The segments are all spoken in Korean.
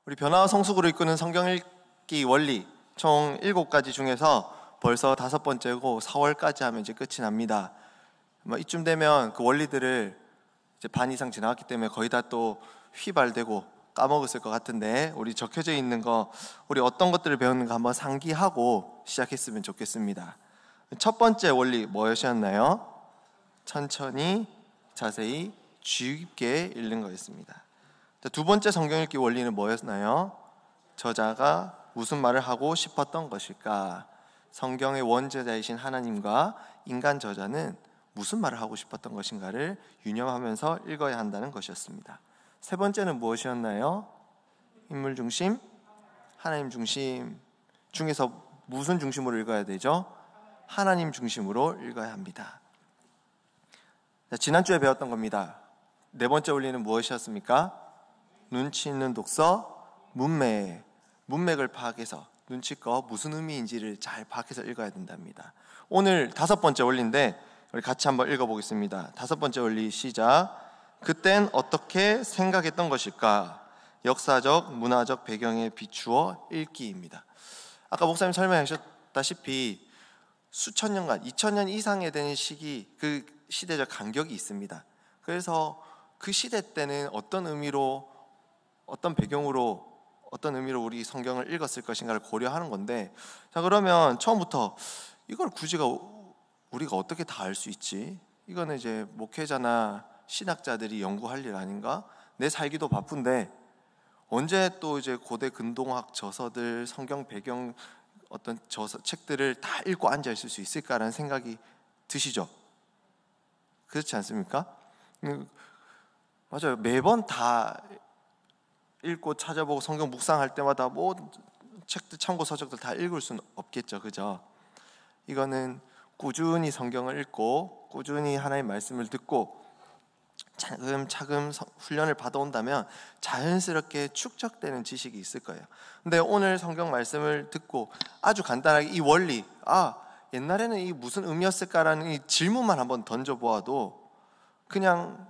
우리 변화와 성숙으로 이끄는 성경 읽기 원리 총 7가지 중에서 벌써 5번째고 4월까지 하면 이제 끝이 납니다. 이쯤 되면 그 원리들을 이제 반 이상 지나갔기 때문에 거의 다 또 휘발되고 까먹었을 것 같은데, 우리 적혀져 있는 거 우리 어떤 것들을 배우는가 한번 상기하고 시작했으면 좋겠습니다. 첫 번째 원리 뭐였나요? 천천히 자세히 주의 깊게 읽는 거였습니다. 두 번째 성경 읽기 원리는 뭐였나요? 저자가 무슨 말을 하고 싶었던 것일까? 성경의 원저자이신 하나님과 인간 저자는 무슨 말을 하고 싶었던 것인가를 유념하면서 읽어야 한다는 것이었습니다. 세 번째는 무엇이었나요? 인물 중심, 하나님 중심 중에서 무슨 중심으로 읽어야 되죠? 하나님 중심으로 읽어야 합니다. 지난주에 배웠던 겁니다. 네 번째 원리는 무엇이었습니까? 눈치 있는 독서, 문맥을 파악해서 눈치껏 무슨 의미인지를 잘 파악해서 읽어야 된답니다. 오늘 5번째 원리인데 우리 같이 한번 읽어보겠습니다. 5번째 원리 시작. 그땐 어떻게 생각했던 것일까? 역사적, 문화적 배경에 비추어 읽기입니다. 아까 목사님 설명하셨다시피 수천 년간, 2000년 이상에 되는 시기, 그 시대적 간격이 있습니다. 그래서 그 시대 때는 어떤 의미로, 어떤 배경으로, 어떤 의미로 우리 성경을 읽었을 것인가를 고려하는 건데, 자 그러면 처음부터 이걸 굳이 우리가 어떻게 다 알 수 있지? 이거는 이제 목회자나 신학자들이 연구할 일 아닌가? 내 살기도 바쁜데 언제 또 이제 고대 근동학 저서들, 성경 배경 어떤 책들을 다 읽고 앉아 있을 수 있을까라는 생각이 드시죠? 그렇지 않습니까? 맞아요. 매번 다 읽고 찾아보고 성경 묵상할 때마다 책들, 참고 서적들 다 읽을 수는 없겠죠. 그죠? 이거는 꾸준히 성경을 읽고 꾸준히 하나님의 말씀을 듣고 차근차근 훈련을 받아온다면 자연스럽게 축적되는 지식이 있을 거예요. 근데 오늘 성경 말씀을 듣고 아주 간단하게 이 원리, 옛날에는 이 무슨 의미였을까라는 이 질문만 한번 던져보아도 그냥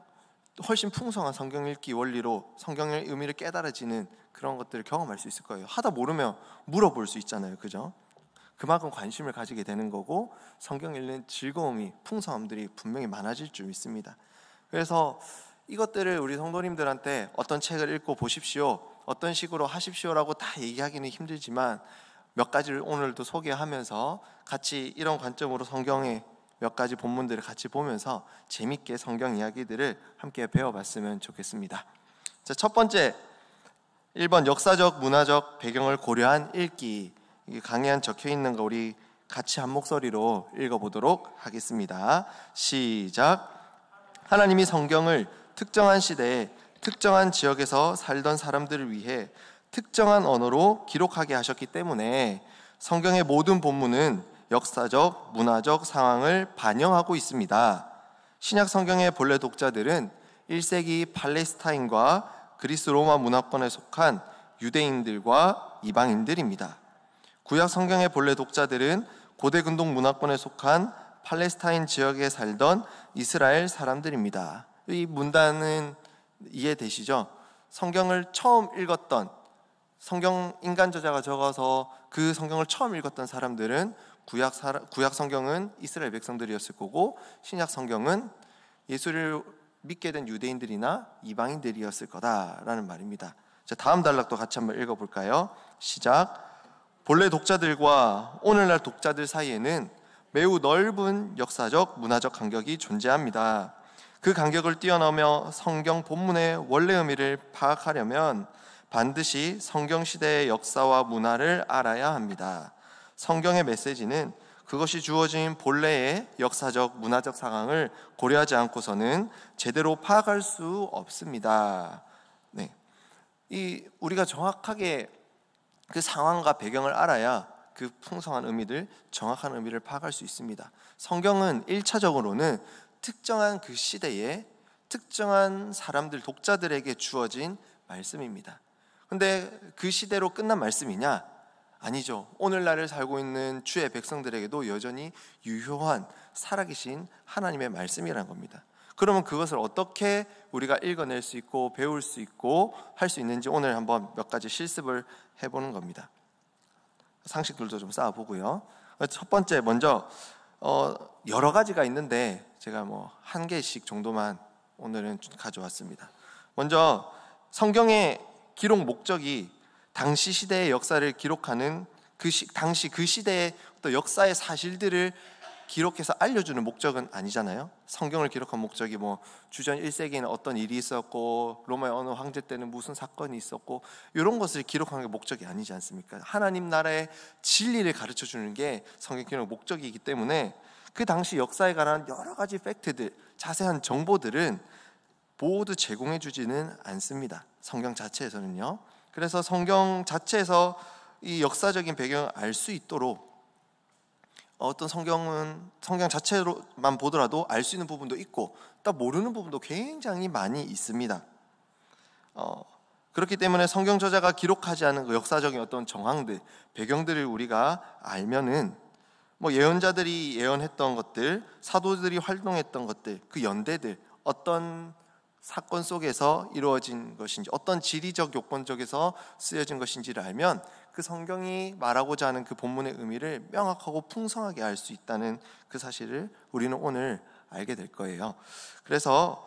훨씬 풍성한 성경 읽기 원리로 성경의 의미를 깨달아지는 그런 것들을 경험할 수 있을 거예요. 하다 모르면 물어볼 수 있잖아요. 그죠? 그만큼 관심을 가지게 되는 거고 성경 읽는 즐거움이, 풍성함들이 분명히 많아질 줄 믿습니다. 그래서 이것들을 우리 성도님들한테 어떤 책을 읽고 보십시오, 어떤 식으로 하십시오라고 다 얘기하기는 힘들지만 몇 가지를 오늘도 소개하면서 같이 이런 관점으로 성경의 몇 가지 본문들을 같이 보면서 재밌게 성경 이야기들을 함께 배워봤으면 좋겠습니다. 자, 첫 번째 1번 역사적, 문화적 배경을 고려한 읽기. 강의 안 적혀있는 거 우리 같이 한 목소리로 읽어보도록 하겠습니다. 시작. 하나님이 성경을 특정한 시대에 특정한 지역에서 살던 사람들을 위해 특정한 언어로 기록하게 하셨기 때문에 성경의 모든 본문은 역사적, 문화적 상황을 반영하고 있습니다. 신약 성경의 본래 독자들은 1세기 팔레스타인과 그리스 로마 문화권에 속한 유대인들과 이방인들입니다. 구약 성경의 본래 독자들은 고대 근동 문화권에 속한 팔레스타인 지역에 살던 이스라엘 사람들입니다. 이 문단은 이해되시죠? 성경을 처음 읽었던, 성경 인간 저자가 적어서 그 성경을 처음 읽었던 사람들은 구약 성경은 이스라엘 백성들이었을 거고, 신약 성경은 예수를 믿게 된 유대인들이나 이방인들이었을 거다라는 말입니다. 자, 다음 단락도 같이 한번 읽어볼까요? 시작. 본래 독자들과 오늘날 독자들 사이에는 매우 넓은 역사적, 문화적 간격이 존재합니다. 그 간격을 뛰어넘어 성경 본문의 원래 의미를 파악하려면 반드시 성경 시대의 역사와 문화를 알아야 합니다. 성경의 메시지는 그것이 주어진 본래의 역사적, 문화적 상황을 고려하지 않고서는 제대로 파악할 수 없습니다. 네, 우리가 정확하게 그 상황과 배경을 알아야 그 풍성한 의미들, 정확한 의미를 파악할 수 있습니다. 성경은 1차적으로는 특정한 그 시대에 특정한 사람들, 독자들에게 주어진 말씀입니다. 근데 그 시대로 끝난 말씀이냐? 아니죠. 오늘날을 살고 있는 주의 백성들에게도 여전히 유효한 살아계신 하나님의 말씀이라는 겁니다. 그러면 그것을 어떻게 우리가 읽어낼 수 있고 배울 수 있고 할 수 있는지 오늘 한번 몇 가지 실습을 해보는 겁니다. 상식들도 좀 쌓아보고요. 첫 번째, 먼저 여러 가지가 있는데 제가 한 개씩 정도만 오늘은 가져왔습니다. 먼저 성경의 기록 목적이 당시 시대의 역사를 기록하는 당시 그 시대의 또 역사의 사실들을 기록해서 알려주는 목적은 아니잖아요. 성경을 기록한 목적이 주전 1세기에는 어떤 일이 있었고 로마의 어느 황제 때는 무슨 사건이 있었고 이런 것을 기록하는 게 목적이 아니지 않습니까? 하나님 나라의 진리를 가르쳐 주는 게 성경 기록 목적이기 때문에 그 당시 역사에 관한 여러 가지 팩트들, 자세한 정보들은 모두 제공해 주지는 않습니다. 성경 자체에서는요. 그래서 성경 자체에서 이 역사적인 배경을 알 수 있도록 어떤 성경 자체로만 보더라도 알 수 있는 부분도 있고 또 모르는 부분도 굉장히 많이 있습니다. 그렇기 때문에 성경 저자가 기록하지 않은 그 역사적인 어떤 정황들, 배경들을 우리가 알면은 예언자들이 예언했던 것들, 사도들이 활동했던 것들, 그 연대들, 어떤 사건 속에서 이루어진 것인지, 어떤 지리적 요건 속에서 쓰여진 것인지를 알면 그 성경이 말하고자 하는 그 본문의 의미를 명확하고 풍성하게 알 수 있다는 그 사실을 우리는 오늘 알게 될 거예요. 그래서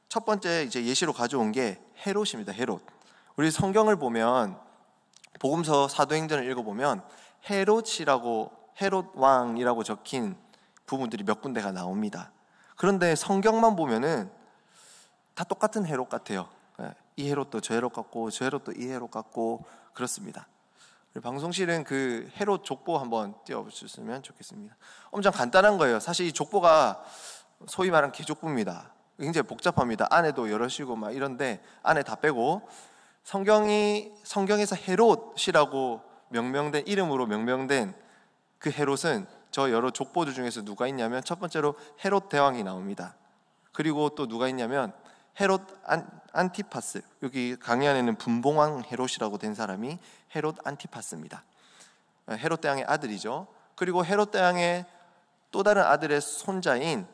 첫 번째 이제 예시로 가져온 게 헤롯입니다. 헤롯. 우리 성경을 보면 복음서 사도행전을 읽어보면 헤롯 왕이라고 적힌 부분들이 몇 군데가 나옵니다. 그런데 성경만 보면은 다 똑같은 헤롯 같아요. 이 헤롯도 저 헤롯 같고 저 헤롯도 이 헤롯 같고 그렇습니다. 방송실은 그 헤롯 족보 한번 띄워주셨으면 좋겠습니다. 엄청 간단한 거예요. 사실 이 족보가 소위 말하는 개족보입니다. 굉장히 복잡합니다. 안에도 여럿이고 막 이런데 안에 다 빼고 성경에서 헤롯이라고 이름으로 명명된 그 헤롯은 저 여러 족보들 중에서 누가 있냐면 첫 번째로 헤롯 대왕이 나옵니다. 그리고 또 누가 있냐면 헤롯 안티파스, 여기 강의안에는 분봉왕 헤롯이라고 된 사람이 헤롯 안티파스입니다. 헤롯 대왕의 아들이죠. 그리고 헤롯 대왕의 또 다른 아들의 손자인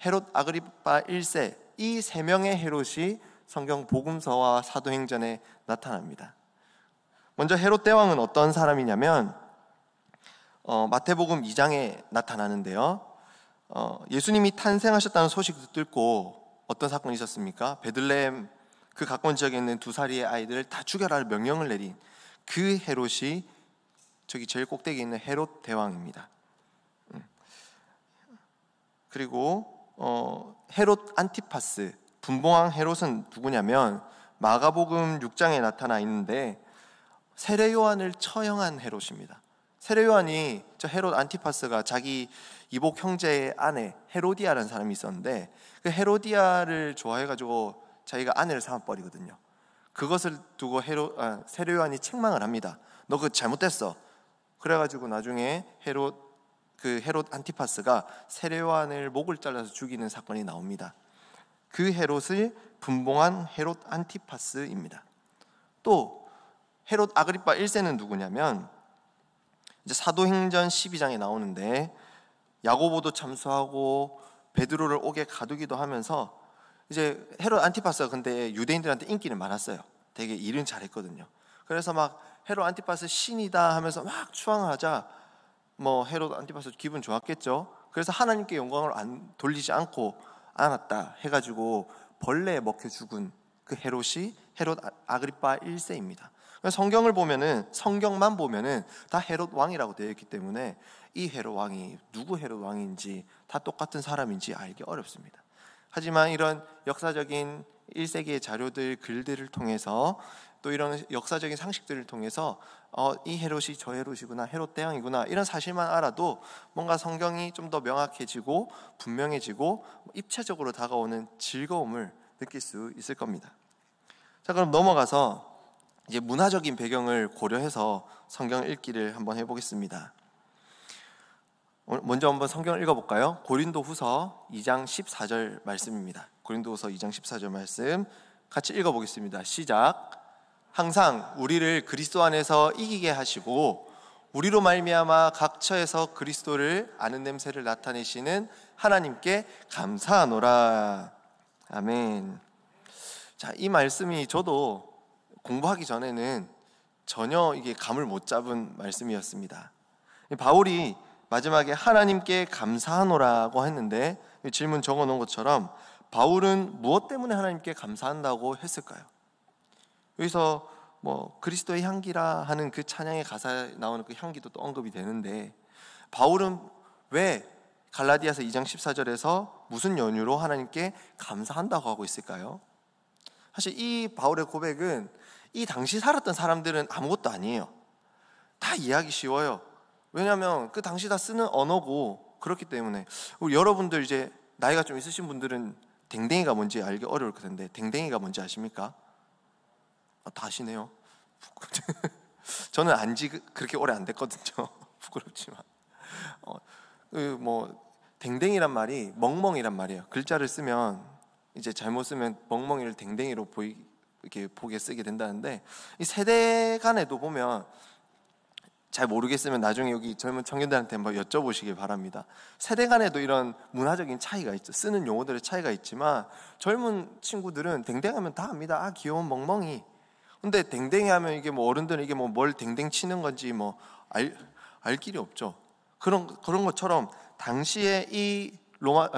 헤롯 아그리파 1세, 이 세 명의 헤롯이 성경 복음서와 사도행전에 나타납니다. 먼저 헤롯 대왕은 어떤 사람이냐면 마태복음 2장에 나타나는데요. 예수님이 탄생하셨다는 소식을 듣고 어떤 사건이 있었습니까? 베들레헴 그 가까운 지역에 있는 2살이의 아이들을 다 죽여라 명령을 내린 그 헤롯이 저기 제일 꼭대기에 있는 헤롯 대왕입니다. 그리고 헤롯 안티파스, 분봉왕 헤롯은 누구냐면 마가복음 6장에 나타나 있는데 세례 요한을 처형한 헤롯입니다. 세례 요한이 저 헤롯 안티파스가 자기 이복 형제의 아내 헤로디아라는 사람이 있었는데 그 헤로디아를 좋아해가지고 자기가 아내를 삼아버리거든요. 그것을 두고 세례 요한이 책망을 합니다. 너 그거 잘못됐어. 그래가지고 나중에 헤롯 안티파스가 세례 요한을 목을 잘라서 죽이는 사건이 나옵니다. 그 헤롯을 분봉한 헤롯 안티파스입니다. 또 헤롯 아그리파 1세는 누구냐면 이제 사도행전 12장에 나오는데 야고보도 참수하고 베드로를 옥에 가두기도 하면서 이제 헤롯 안티파스가 근데 유대인들한테 인기는 많았어요. 되게 일은 잘했거든요. 그래서 막 헤롯 안티파스 신이다 하면서 막 추앙을 하자 헤롯 안티파스 기분 좋았겠죠. 그래서 하나님께 영광을 돌리지 않았다 해가지고 벌레에 먹혀 죽은 그 헤롯이 헤롯 아그리파 1세입니다. 성경만 보면은 다 헤롯 왕이라고 되어 있기 때문에 이 헤롯 왕이 누구 헤롯 왕인지 다 똑같은 사람인지 알기 어렵습니다. 하지만 이런 역사적인 1세기의 자료들, 글들을 통해서 또 이런 역사적인 상식들을 통해서 이 헤롯이 저 헤롯이구나, 헤롯 대왕이구나 이런 사실만 알아도 뭔가 성경이 좀 더 명확해지고 분명해지고 입체적으로 다가오는 즐거움을 느낄 수 있을 겁니다. 자, 그럼 넘어가서 이제 문화적인 배경을 고려해서 성경 읽기를 한번 해보겠습니다. 먼저 한번 성경을 읽어볼까요? 고린도후서 2장 14절 말씀입니다. 고린도후서 2장 14절 말씀 같이 읽어보겠습니다. 시작. 항상 우리를 그리스도 안에서 이기게 하시고 우리로 말미암아 각 처에서 그리스도를 아는 냄새를 나타내시는 하나님께 감사하노라. 아멘. 자, 이 말씀이 저도 공부하기 전에는 전혀 이게 감을 못 잡은 말씀이었습니다. 바울이 마지막에 하나님께 감사하노라고 했는데 질문 적어 놓은 것처럼 바울은 무엇 때문에 하나님께 감사한다고 했을까요? 여기서 뭐 그리스도의 향기라 하는 그 찬양의 가사에 나오는 그 향기도 또 언급이 되는데, 바울은 왜 갈라디아서 2장 14절에서 무슨 연유로 하나님께 감사한다고 하고 있을까요? 사실 이 바울의 고백은 이 당시 살았던 사람들은 아무것도 아니에요. 다 이해하기 쉬워요. 왜냐하면 그 당시 다 쓰는 언어고 그렇기 때문에. 우리 여러분들 이제 나이가 좀 있으신 분들은 댕댕이가 뭔지 알기 어려울 텐데, 댕댕이가 뭔지 아십니까? 다 아시네요. 저는 안지 그렇게 오래 안 됐거든요. 부끄럽지만 댕댕이란 말이 멍멍이란 말이에요. 글자를 쓰면 이제 잘못 쓰면 멍멍이를 댕댕이로 이렇게 보게 쓰게 된다는데, 이 세대 간에도 보면 잘 모르겠으면 나중에 여기 젊은 청년들한테 한번 여쭤보시길 바랍니다. 세대 간에도 이런 문화적인 차이가 있죠. 쓰는 용어들의 차이가 있지만 젊은 친구들은 댕댕하면 다 압니다. 아, 귀여운 멍멍이. 근데 댕댕이 하면 이게 뭐 어른들은 이게 뭐 뭘 댕댕 치는 건지 뭐 알 길이 없죠. 그런 것처럼 당시에 이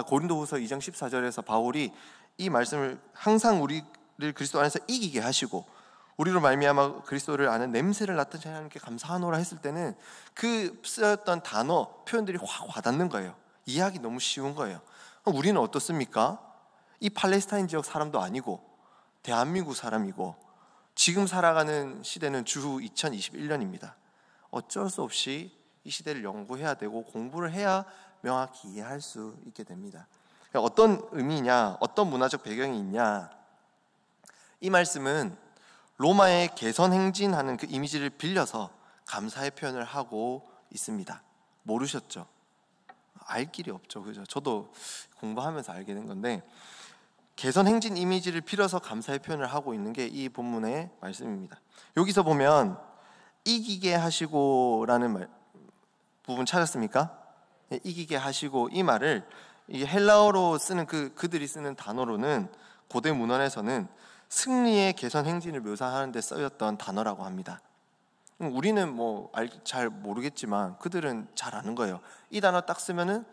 고린도후서 2장 14절에서 바울이 이 말씀을 항상 우리를 그리스도 안에서 이기게 하시고 우리로 말미암아 그리스도를 아는 냄새를 맡은 하나님께 감사하노라 했을 때는 그 쓰였던 단어 표현들이 확 와닿는 거예요. 이해하기 너무 쉬운 거예요. 우리는 어떻습니까? 이 팔레스타인 지역 사람도 아니고 대한민국 사람이고 지금 살아가는 시대는 주후 2021년입니다. 어쩔 수 없이 이 시대를 연구해야 되고 공부를 해야 명확히 이해할 수 있게 됩니다. 어떤 의미냐, 어떤 문화적 배경이 있냐, 이 말씀은 로마의 개선행진하는 그 이미지를 빌려서 감사의 표현을 하고 있습니다. 모르셨죠? 알 길이 없죠. 그죠? 저도 공부하면서 알게 된 건데, 개선행진 이미지를 빌어서 감사의 표현을 하고 있는 게 이 본문의 말씀입니다. 여기서 보면 이기게 하시고라는 부분 찾았습니까? 이기게 하시고, 이 말을 이 헬라어로 쓰는 그들이 쓰는 단어로는 고대 문헌에서는 승리의 개선 행진을 묘사하는 데 쓰였던 단어라고 합니다. 우리는 뭐 잘 모르겠지만 그들은 잘 아는 거예요. 이 단어 딱 쓰면은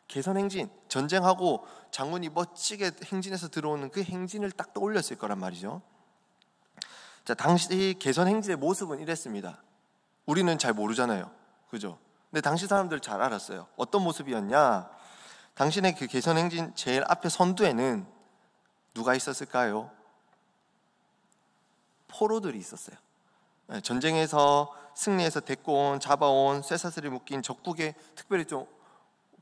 개선 행진, 전쟁하고 장군이 멋지게 행진해서 들어오는 그 행진을 딱 떠올렸을 거란 말이죠. 자, 당시 개선 행진의 모습은 이랬습니다. 우리는 잘 모르잖아요. 그죠? 근데 당시 사람들 잘 알았어요. 어떤 모습이었냐? 당신의 그 개선 행진 제일 앞에 선두에는 누가 있었을까요? 포로들이 있었어요. 전쟁에서 승리해서 데리고 잡아온 쇠사슬이 묶인 적국의 특별히 좀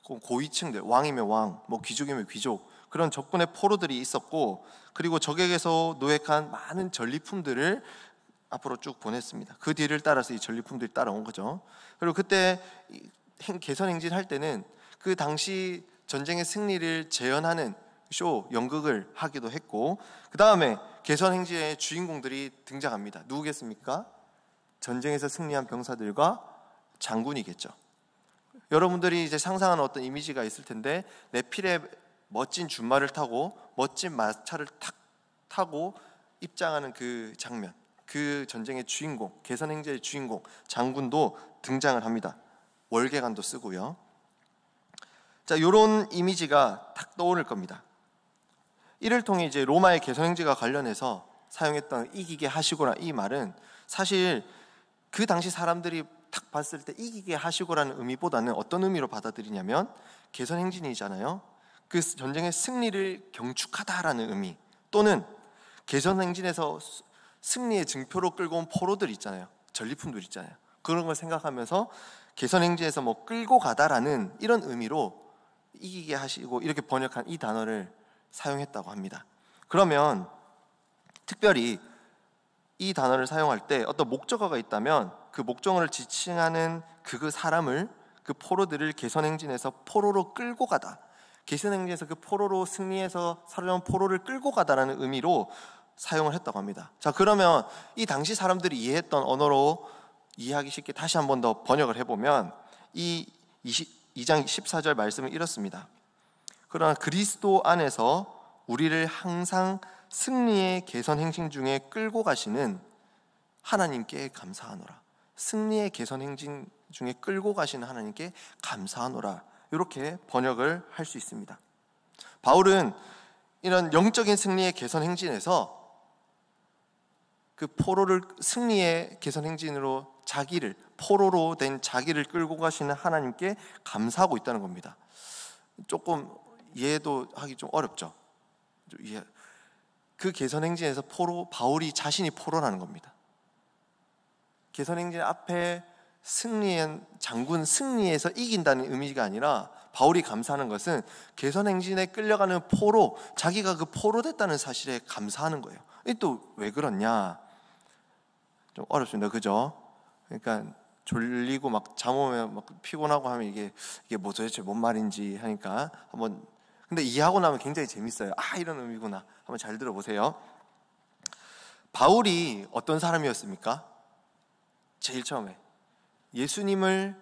고위층들, 왕이면 왕, 뭐 귀족이면 귀족, 그런 적군의 포로들이 있었고, 그리고 적에게서 노획한 많은 전리품들을 앞으로 쭉 보냈습니다. 그 뒤를 따라서 이 전리품들이 따라온 거죠. 그리고 그때 개선 행진할 때는 그 당시 전쟁의 승리를 재현하는 쇼, 연극을 하기도 했고, 그 다음에 개선 행진의 주인공들이 등장합니다. 누구겠습니까? 전쟁에서 승리한 병사들과 장군이겠죠. 여러분들이 이제 상상하는 어떤 이미지가 있을 텐데, 내필에 멋진 준마를 타고 멋진 마차를 탁 타고 입장하는 그 장면, 그 전쟁의 주인공, 개선 행진의 주인공 장군도 등장을 합니다. 월계관도 쓰고요. 자, 이런 이미지가 딱 떠오를 겁니다. 이를 통해 이제 로마의 개선 행진과 관련해서 사용했던 이기게 하시고라, 이 말은 사실 그 당시 사람들이 딱 봤을 때 이기게 하시고라는 의미보다는 어떤 의미로 받아들이냐면, 개선 행진이잖아요. 그 전쟁의 승리를 경축하다라는 의미, 또는 개선 행진에서 승리의 증표로 끌고 온 포로들 있잖아요. 전리품들 있잖아요. 그런 걸 생각하면서 개선 행진에서 뭐 끌고 가다라는 이런 의미로 이기게 하시고 이렇게 번역한 이 단어를 사용했다고 합니다. 그러면 특별히 이 단어를 사용할 때 어떤 목적어가 있다면 그 목적어를 지칭하는 그 사람을, 그 포로들을 개선 행진에서 포로로 끌고 가다, 개선 행진에서 그 포로로 승리해서 사로잡은 포로를 끌고 가다라는 의미로 사용을 했다고 합니다. 자, 그러면 이 당시 사람들이 이해했던 언어로 이해하기 쉽게 다시 한 번 더 번역을 해보면, 이 2장 14절 말씀은 이렇습니다. 그러나 그리스도 안에서 우리를 항상 승리의 개선 행진 중에 끌고 가시는 하나님께 감사하노라. 승리의 개선 행진 중에 끌고 가시는 하나님께 감사하노라. 이렇게 번역을 할 수 있습니다. 바울은 이런 영적인 승리의 개선 행진에서 그 포로를 승리의 개선 행진으로 자기를 포로로 된 자기를 끌고 가시는 하나님께 감사하고 있다는 겁니다. 조금 이해도 하기 좀 어렵죠. 그 개선 행진에서 바울이 자신이 포로라는 겁니다. 개선 행진 앞에 승리한 장군 승리에서 이긴다는 의미가 아니라 바울이 감사하는 것은 개선 행진에 끌려가는 포로, 자기가 그 포로 됐다는 사실에 감사하는 거예요. 이게 또 왜 그렇냐? 좀 어렵습니다. 그죠? 그러니까 졸리고 막 잠 오면 막 피곤하고 하면 이게 뭐 도대체 뭔 말인지 하니까 한번, 근데 이해하고 나면 굉장히 재밌어요. 아, 이런 의미구나. 한번 잘 들어보세요. 바울이 어떤 사람이었습니까? 제일 처음에 예수님을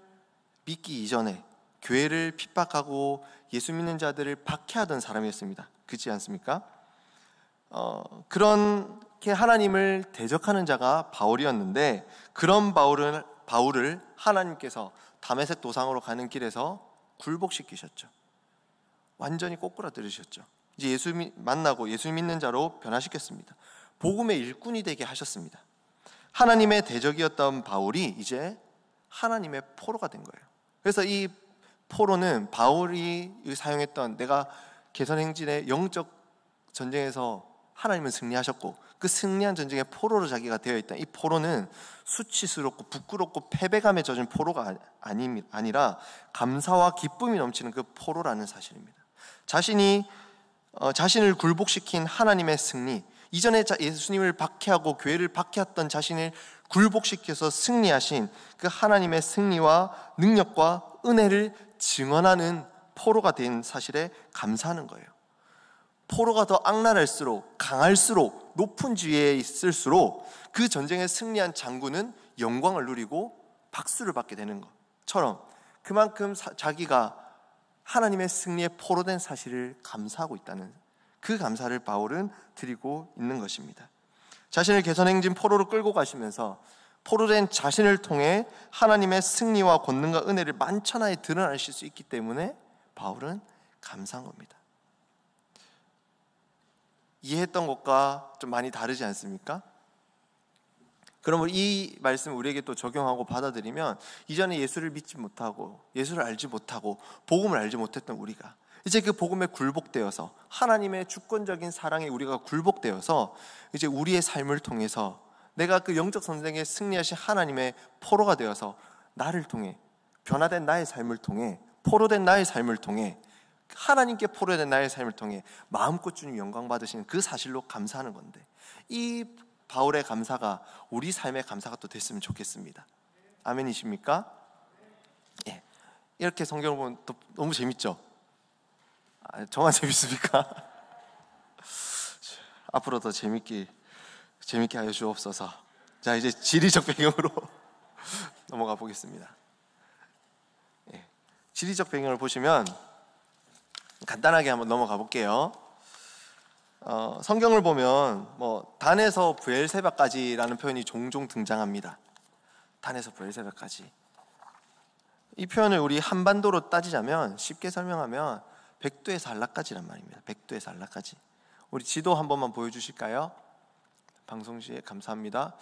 믿기 이전에 교회를 핍박하고 예수 믿는 자들을 박해하던 사람이었습니다. 그렇지 않습니까? 그렇게 하나님을 대적하는 자가 바울이었는데, 그런 바울을 하나님께서 다메섹 도상으로 가는 길에서 굴복시키셨죠. 완전히 꼬꾸라뜨리셨죠. 이제 예수 만나고 예수 믿는 자로 변화시켰습니다. 복음의 일꾼이 되게 하셨습니다. 하나님의 대적이었던 바울이 이제 하나님의 포로가 된 거예요. 그래서 이 포로는 바울이 사용했던, 내가 개선행진의 영적 전쟁에서 하나님은 승리하셨고 그 승리한 전쟁의 포로로 자기가 되어 있다. 이 포로는 수치스럽고 부끄럽고 패배감에 젖은 포로가 아니라 감사와 기쁨이 넘치는 그 포로라는 사실입니다. 자신을 굴복시킨 하나님의 승리, 이전에 예수님을 박해하고 교회를 박해했던 자신을 굴복시켜서 승리하신 그 하나님의 승리와 능력과 은혜를 증언하는 포로가 된 사실에 감사하는 거예요. 포로가 더 악랄할수록, 강할수록, 높은 지위에 있을수록 그 전쟁에 승리한 장군은 영광을 누리고 박수를 받게 되는 것처럼, 그만큼 자기가 하나님의 승리에 포로된 사실을 감사하고 있다는, 그 감사를 바울은 드리고 있는 것입니다. 자신을 개선행진 포로로 끌고 가시면서 포로된 자신을 통해 하나님의 승리와 권능과 은혜를 만천하에 드러내실 수 있기 때문에 바울은 감사한 겁니다. 이해했던 것과 좀 많이 다르지 않습니까? 그러면 이 말씀 우리에게 또 적용하고 받아들이면, 이전에 예수를 믿지 못하고 예수를 알지 못하고 복음을 알지 못했던 우리가 이제 그 복음에 굴복되어서, 하나님의 주권적인 사랑에 우리가 굴복되어서 이제 우리의 삶을 통해서 내가 그 영적 전쟁에 승리하신 하나님의 포로가 되어서 나를 통해, 변화된 나의 삶을 통해, 포로된 나의 삶을 통해, 하나님께 포로된 나의 삶을 통해 마음껏 주님 영광 받으시는 그 사실로 감사하는 건데, 이 바울의 감사가 우리 삶의 감사가 또 됐으면 좋겠습니다. 아멘이십니까? 예. 이렇게 성경을 보면 또 너무 재밌죠? 저만 재밌습니까? 앞으로 더 재밌게 하여 주옵소서. 자, 이제 지리적 배경으로 넘어가 보겠습니다. 예. 지리적 배경을 보시면 간단하게 한번 넘어가 볼게요. 성경을 보면 단에서 브엘세바까지라는 표현이 종종 등장합니다. 단에서 브엘세바까지. 이 표현을 우리 한반도로 따지자면, 쉽게 설명하면 백두에서 한라까지란 말입니다. 백두에서 한라까지. 우리 지도 한 번만 보여주실까요? 방송 시에 감사합니다.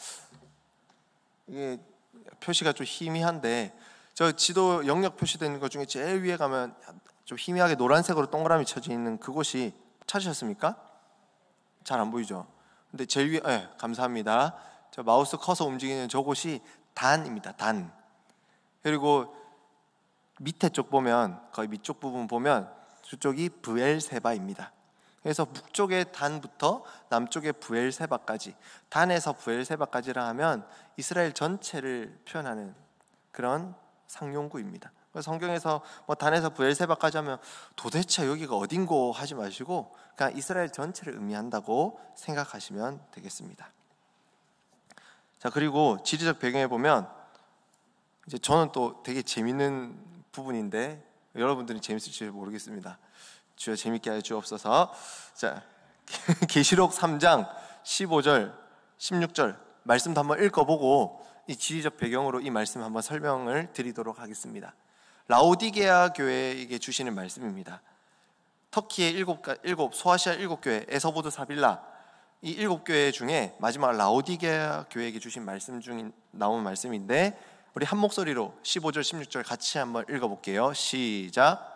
이게 표시가 좀 희미한데, 저 지도 영역 표시되는 것 중에 제일 위에 가면 좀 희미하게 노란색으로 동그라미 쳐져 있는 그곳이, 찾으셨습니까? 잘 안 보이죠? 근데 제일 위에, 네, 감사합니다. 저 마우스 커서 움직이는 저곳이 단입니다. 단. 그리고 밑에 쪽 보면, 거의 밑쪽 부분 보면 저쪽이 브엘세바입니다. 그래서 북쪽의 단부터 남쪽의 브엘세바까지, 단에서 브엘세바까지라 하면 이스라엘 전체를 표현하는 그런 상용구입니다. 성경에서 단에서 브엘세바까지 하면 도대체 여기가 어딘고 하지 마시고 그냥 이스라엘 전체를 의미한다고 생각하시면 되겠습니다. 자, 그리고 지리적 배경에 보면, 이제 저는 또 되게 재밌는 부분인데 여러분들은 재밌을지 모르겠습니다. 주여 재밌게 하여 주옵소서. 자, 계시록 3장 15절 16절 말씀도 한번 읽어보고 이 지리적 배경으로 이 말씀 한번 설명을 드리도록 하겠습니다. 라오디게아 교회에게 주시는 말씀입니다. 터키의 일곱 소아시아 7교회 에서보드 사빌라 이 7교회 중에 마지막 라오디게아 교회에게 주신 말씀 중에 나온 말씀인데 우리 한 목소리로 15절 16절 같이 한번 읽어볼게요. 시작.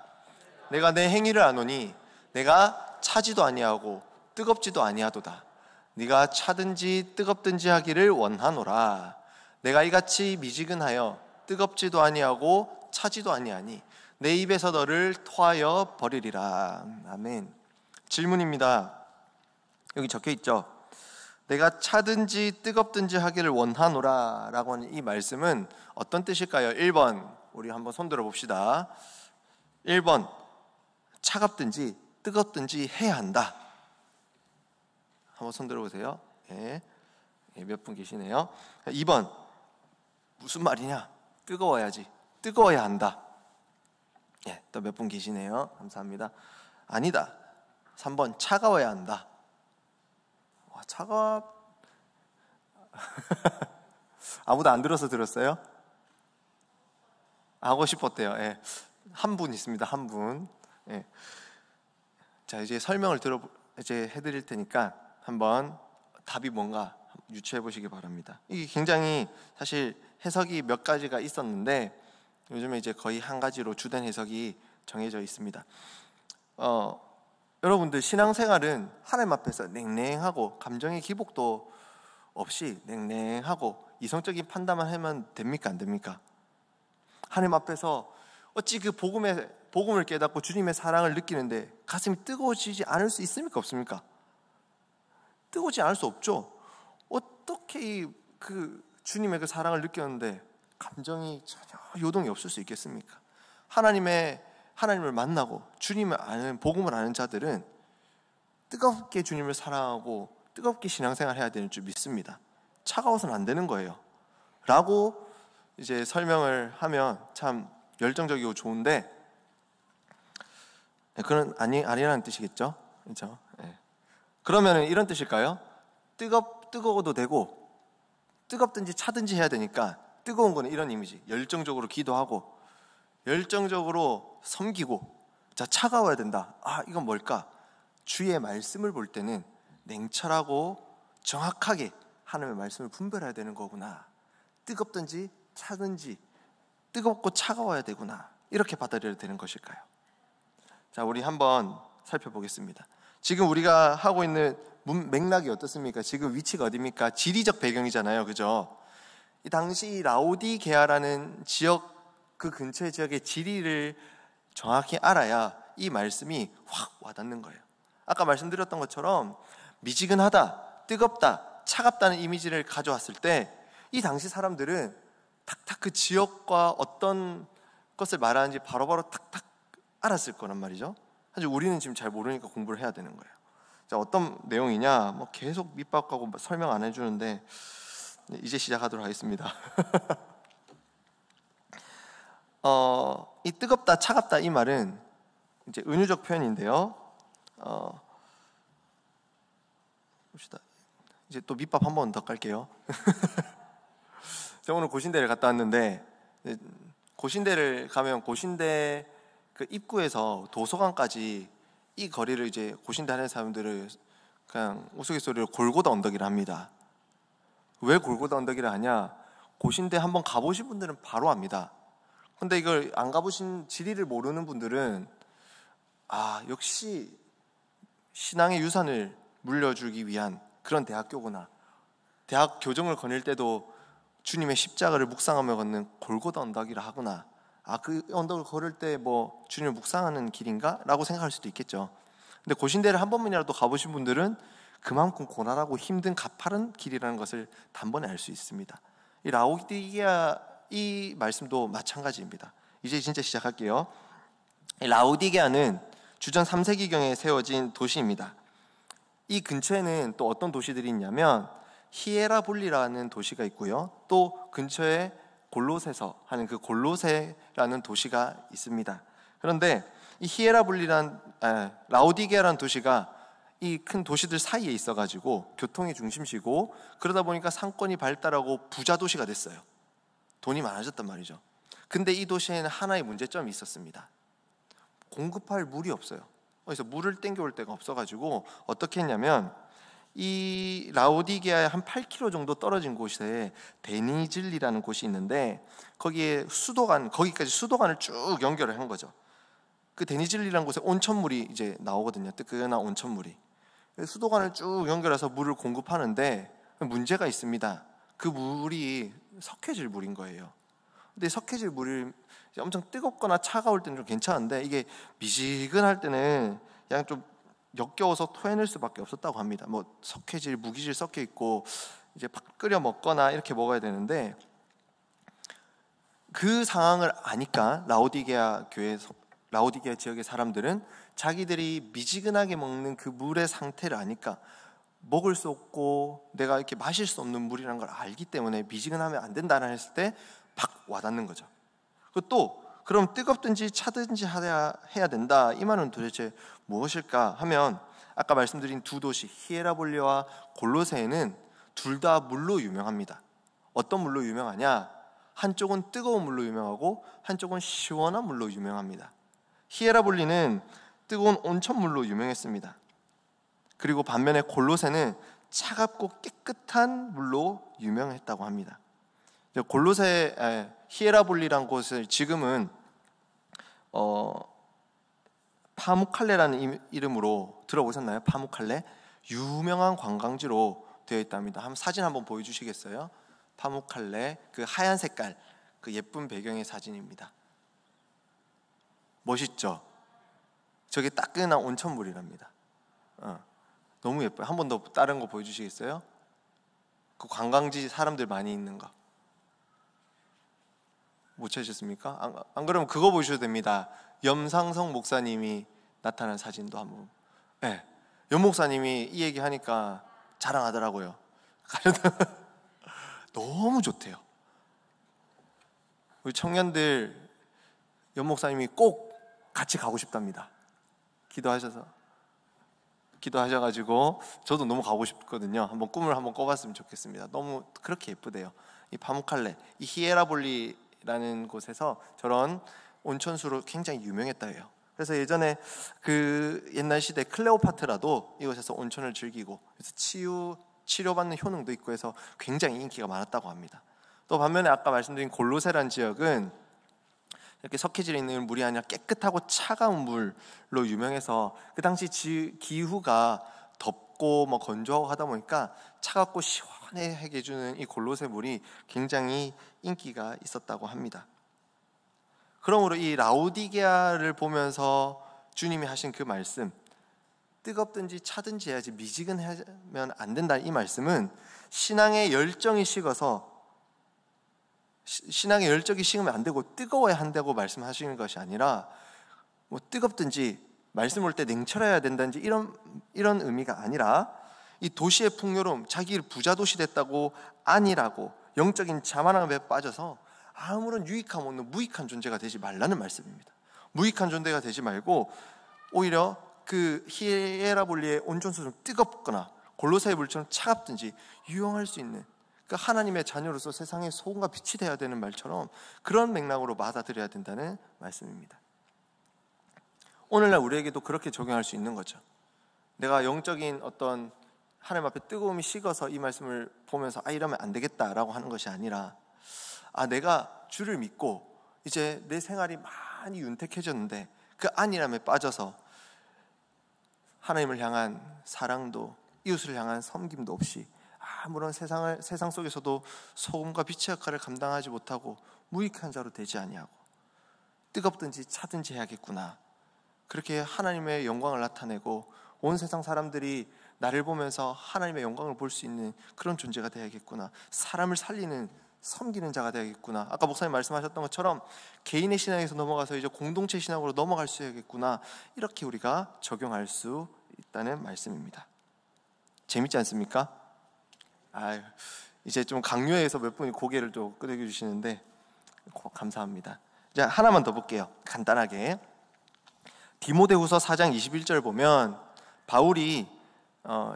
내가 내 행위를 아노니 내가 차지도 아니하고 뜨겁지도 아니하도다. 네가 차든지 뜨겁든지 하기를 원하노라. 내가 이같이 미지근하여 뜨겁지도 아니하고 차지도 아니하니 내 입에서 너를 토하여 버리리라. 아멘. 질문입니다. 여기 적혀 있죠. 내가 차든지 뜨겁든지 하기를 원하노라 라고 하는 이 말씀은 어떤 뜻일까요? 1번 우리 한번 손들어 봅시다. 1번 차갑든지 뜨겁든지 해야 한다. 한번 손들어 보세요. 예. 몇 분 계시네요. 2번 무슨 말이냐? 뜨거워야지. 뜨거워야 한다. 예, 또 몇 분 계시네요. 감사합니다. 아니다. 3번 차가워야 한다. 와, 아무도 안 들어서 들었어요? 하고 싶었대요. 예. 한 분 있습니다. 한 분. 예. 자, 이제 설명을 이제 해드릴 테니까 한번 답이 뭔가 유추해 보시기 바랍니다. 이게 굉장히 사실 해석이 몇 가지가 있었는데 요즘에 이제 거의 한 가지로 주된 해석이 정해져 있습니다. 여러분들 신앙생활은 하나님 앞에서 냉랭하고 감정의 기복도 없이 냉랭하고 이성적인 판단만 하면 됩니까? 안 됩니까? 하나님 앞에서 어찌 그 복음을 깨닫고 주님의 사랑을 느끼는데 가슴이 뜨거워지지 않을 수 있습니까? 없습니까? 뜨거워지지 않을 수 없죠. 어떻게 그 주님의 그 사랑을 느꼈는데 감정이 전혀 요동이 없을 수 있겠습니까? 하나님을 만나고 주님을 아는 복음을 아는 자들은 뜨겁게 주님을 사랑하고 뜨겁게 신앙생활 해야 되는 줄 믿습니다. 차가워서는 안 되는 거예요. 라고 이제 설명을 하면 참 열정적이고 좋은데 그건 아니라는 뜻이겠죠. 그렇죠? 네. 그러면 이런 뜻일까요? 뜨거워도 되고 뜨겁든지 차든지 해야 되니까 뜨거운 거는 이런 이미지. 열정적으로 기도하고 열정적으로 섬기고 자 차가워야 된다. 아 이건 뭘까? 주의 말씀을 볼 때는 냉철하고 정확하게 하나님의 말씀을 분별해야 되는 거구나. 뜨겁든지 차든지 뜨겁고 차가워야 되구나. 이렇게 받아들여야 되는 것일까요? 자 우리 한번 살펴보겠습니다. 지금 우리가 하고 있는 맥락이 어떻습니까? 지금 위치가 어디입니까? 지리적 배경이잖아요. 그죠? 이 당시 라오디게아라는 지역 그 근처의 지역의 지리를 정확히 알아야 이 말씀이 확 와닿는 거예요. 아까 말씀드렸던 것처럼 미지근하다, 뜨겁다, 차갑다는 이미지를 가져왔을 때 이 당시 사람들은 탁탁 그 지역과 어떤 것을 말하는지 바로바로 탁탁 알았을 거란 말이죠. 사실 우리는 지금 잘 모르니까 공부를 해야 되는 거예요. 자, 어떤 내용이냐? 뭐 계속 밑밥하고 설명 안 해주는데 이제 시작하도록 하겠습니다. 이 뜨겁다, 차갑다 이 말은 이제 은유적 표현인데요. 봅시다. 이제 또 밑밥 한 번 더 깔게요. 제가 오늘 고신대를 갔다 왔는데 고신대를 가면 고신대 그 입구에서 도서관까지 이 거리를 이제 고신대 하는 사람들을 그냥 우스갯소리로 골고다 언덕이라 합니다. 왜 골고다 언덕이라 하냐? 고신대 한번 가보신 분들은 바로 압니다. 근데 이걸 안 가보신 지리를 모르는 분들은 아 역시 신앙의 유산을 물려주기 위한 그런 대학교구나. 대학 교정을 거닐 때도 주님의 십자가를 묵상하며 걷는 골고다 언덕이라 하구나. 아 그 언덕을 걸을 때 뭐 주님을 묵상하는 길인가? 라고 생각할 수도 있겠죠. 근데 고신대를 한 번만이라도 가보신 분들은 그만큼 고난하고 힘든 가파른 길이라는 것을 단번에 알 수 있습니다. 이 라오디게아 이 말씀도 마찬가지입니다. 이제 진짜 시작할게요. 라오디게아는 주전 3세기경에 세워진 도시입니다. 이 근처에는 또 어떤 도시들이 있냐면 히에라볼리라는 도시가 있고요. 또 근처에 골로새서 하는 그 골로새라는 도시가 있습니다. 그런데 이 라오디게아라는 도시가 이 큰 도시들 사이에 있어가지고 교통의 중심지고, 그러다 보니까 상권이 발달하고 부자 도시가 됐어요. 돈이 많아졌단 말이죠. 근데 이 도시에는 하나의 문제점이 있었습니다. 공급할 물이 없어요. 그래서 물을 땡겨올 데가 없어가지고 어떻게 했냐면, 이 라오디게아에 한 8km 정도 떨어진 곳에 데니즐리라는 곳이 있는데, 거기까지 수도관을 쭉 연결을 한 거죠. 그 데니즐리라는 곳에 온천물이 이제 나오거든요. 뜨끈한 온천물이. 수도관을 쭉 연결해서 물을 공급하는데 문제가 있습니다. 그 물이 석회질 물인 거예요. 근데 석회질 물이 엄청 뜨겁거나 차가울 때는 좀 괜찮은데, 이게 미지근할 때는 그냥 좀 역겨워서 토해낼 수밖에 없었다고 합니다. 뭐 석회질, 무기질 섞여 있고 이제 끓여 먹거나 이렇게 먹어야 되는데, 그 상황을 아니까 라오디게아 지역의 사람들은 자기들이 미지근하게 먹는 그 물의 상태를 아니까, 먹을 수 없고 내가 이렇게 마실 수 없는 물이라는 걸 알기 때문에 미지근하면 안 된다는 했을 때 팍 와닿는 거죠. 또 그럼 뜨겁든지 차든지 해야 된다, 이 말은 도대체 무엇일까 하면, 아까 말씀드린 두 도시 히에라볼리아와 골로새는 둘 다 물로 유명합니다. 어떤 물로 유명하냐? 한쪽은 뜨거운 물로 유명하고 한쪽은 시원한 물로 유명합니다. 히에라볼리는 뜨거운 온천물로 유명했습니다. 그리고 반면에 골로새는 차갑고 깨끗한 물로 유명했다고 합니다. 히에라볼리라는 곳을 지금은 파무칼레라는 이름으로 들어보셨나요? 파무칼레? 유명한 관광지로 되어 있답니다. 사진 한번 보여주시겠어요? 파무칼레, 그 하얀 색깔, 그 예쁜 배경의 사진입니다. 멋있죠? 저게 따끈한 온천물이랍니다. 너무 예뻐요. 한 번 더 다른 거 보여주시겠어요? 그 관광지 사람들 많이 있는 거. 못 찾으셨습니까? 안 그러면 그거 보셔도 됩니다. 염상성 목사님이 나타난 사진도 한번. 네. 염 목사님이 이 얘기 하니까 자랑하더라고요. 너무 좋대요. 우리 청년들 염 목사님이 꼭 같이 가고 싶답니다. 기도하셔가지고 저도 너무 가고 싶거든요. 꿈을 한번 꿔봤으면 좋겠습니다. 너무 그렇게 예쁘대요. 이 파무칼레, 이 히에라볼리라는 곳에서 저런 온천수로 굉장히 유명했다 해요. 그래서 예전에 그 옛날 시대 클레오파트라도 이곳에서 온천을 즐기고, 그래서 치료받는 효능도 있고 해서 굉장히 인기가 많았다고 합니다. 또 반면에 아까 말씀드린 골로새라는 지역은 이렇게 석회질에 있는 물이 아니라 깨끗하고 차가운 물로 유명해서, 그 당시 기후가 덥고 건조하고 하다 보니까 차갑고 시원하게 해주는 이 골로새 물이 굉장히 인기가 있었다고 합니다. 그러므로 이 라오디게아를 보면서 주님이 하신 그 말씀, 뜨겁든지 차든지 해야지 미지근하면 안 된다, 이 말씀은 신앙의 열정이 식으면 안 되고 뜨거워야 한다고 말씀하시는 것이 아니라, 뜨겁든지 말씀 올 때 냉철해야 된다든지 이런 의미가 아니라, 이 도시의 풍요로움, 자기 부자 도시 됐다고 아니라고 영적인 자만함에 빠져서 아무런 유익함 없는 무익한 존재가 되지 말라는 말씀입니다. 무익한 존재가 되지 말고 오히려 그 히에라볼리의 온천수처럼 뜨겁거나 골로새의 물처럼 차갑든지 유용할 수 있는, 그 하나님의 자녀로서 세상의 소금과 빛이 되어야 되는 말처럼 그런 맥락으로 받아들여야 된다는 말씀입니다. 오늘날 우리에게도 그렇게 적용할 수 있는 거죠. 내가 영적인 어떤 하나님 앞에 뜨거움이 식어서 이 말씀을 보면서 이러면 안 되겠다라고 하는 것이 아니라, 내가 주를 믿고 이제 내 생활이 많이 윤택해졌는데 그 안일함에 빠져서 하나님을 향한 사랑도 이웃을 향한 섬김도 없이 아무런 세상 속에서도 소금과 빛의 역할을 감당하지 못하고 무익한 자로 되지 아니하고 뜨겁든지 차든지 해야겠구나, 그렇게 하나님의 영광을 나타내고 온 세상 사람들이 나를 보면서 하나님의 영광을 볼 수 있는 그런 존재가 되어야겠구나, 사람을 살리는 섬기는 자가 되어야겠구나, 아까 목사님 말씀하셨던 것처럼 개인의 신앙에서 넘어가서 이제 공동체 신앙으로 넘어갈 수 있겠구나, 이렇게 우리가 적용할 수 있다는 말씀입니다. 재밌지 않습니까? 이제 좀 강요해서 몇 분이 고개를 좀 끄덕여 주시는데 감사합니다. 자, 하나만 더 볼게요. 간단하게. 디모데후서 4장 21절 보면 바울이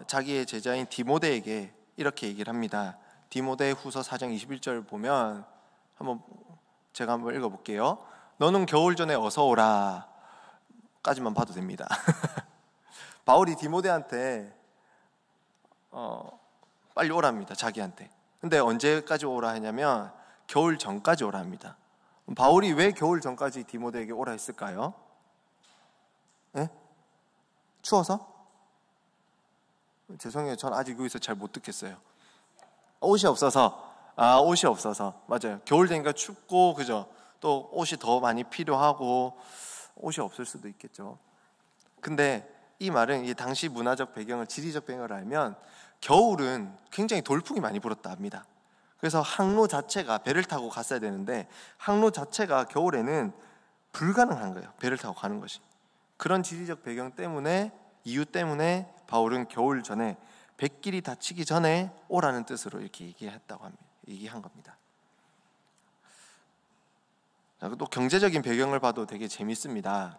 자기의 제자인 디모데에게 이렇게 얘기를 합니다. 디모데후서 4장 21절 보면 제가 한번 읽어볼게요. 너는 겨울 전에 어서 오라 까지만 봐도 됩니다. 바울이 디모데한테 빨리 오랍니다. 자기한테. 근데 언제까지 오라 하냐면 겨울 전까지 오라 합니다. 바울이 왜 겨울 전까지 디모데에게 오라 했을까요? 네? 추워서? 죄송해요. 전 아직 여기서 잘 못 듣겠어요. 옷이 없어서. 옷이 없어서. 맞아요. 겨울 되니까 춥고, 그죠? 또 옷이 더 많이 필요하고, 옷이 없을 수도 있겠죠. 근데 이 말은 이 당시 문화적 배경을, 지리적 배경을 알면 겨울은 굉장히 돌풍이 많이 불었다 합니다. 그래서 항로 자체가, 배를 타고 갔어야 되는데 항로 자체가 겨울에는 불가능한 거예요. 배를 타고 가는 것이. 그런 지리적 배경 때문에, 이유 때문에 바울은 겨울 전에, 백길이 닫히기 전에 오라는 뜻으로 이렇게 얘기한 겁니다. 또 경제적인 배경을 봐도 되게 재밌습니다.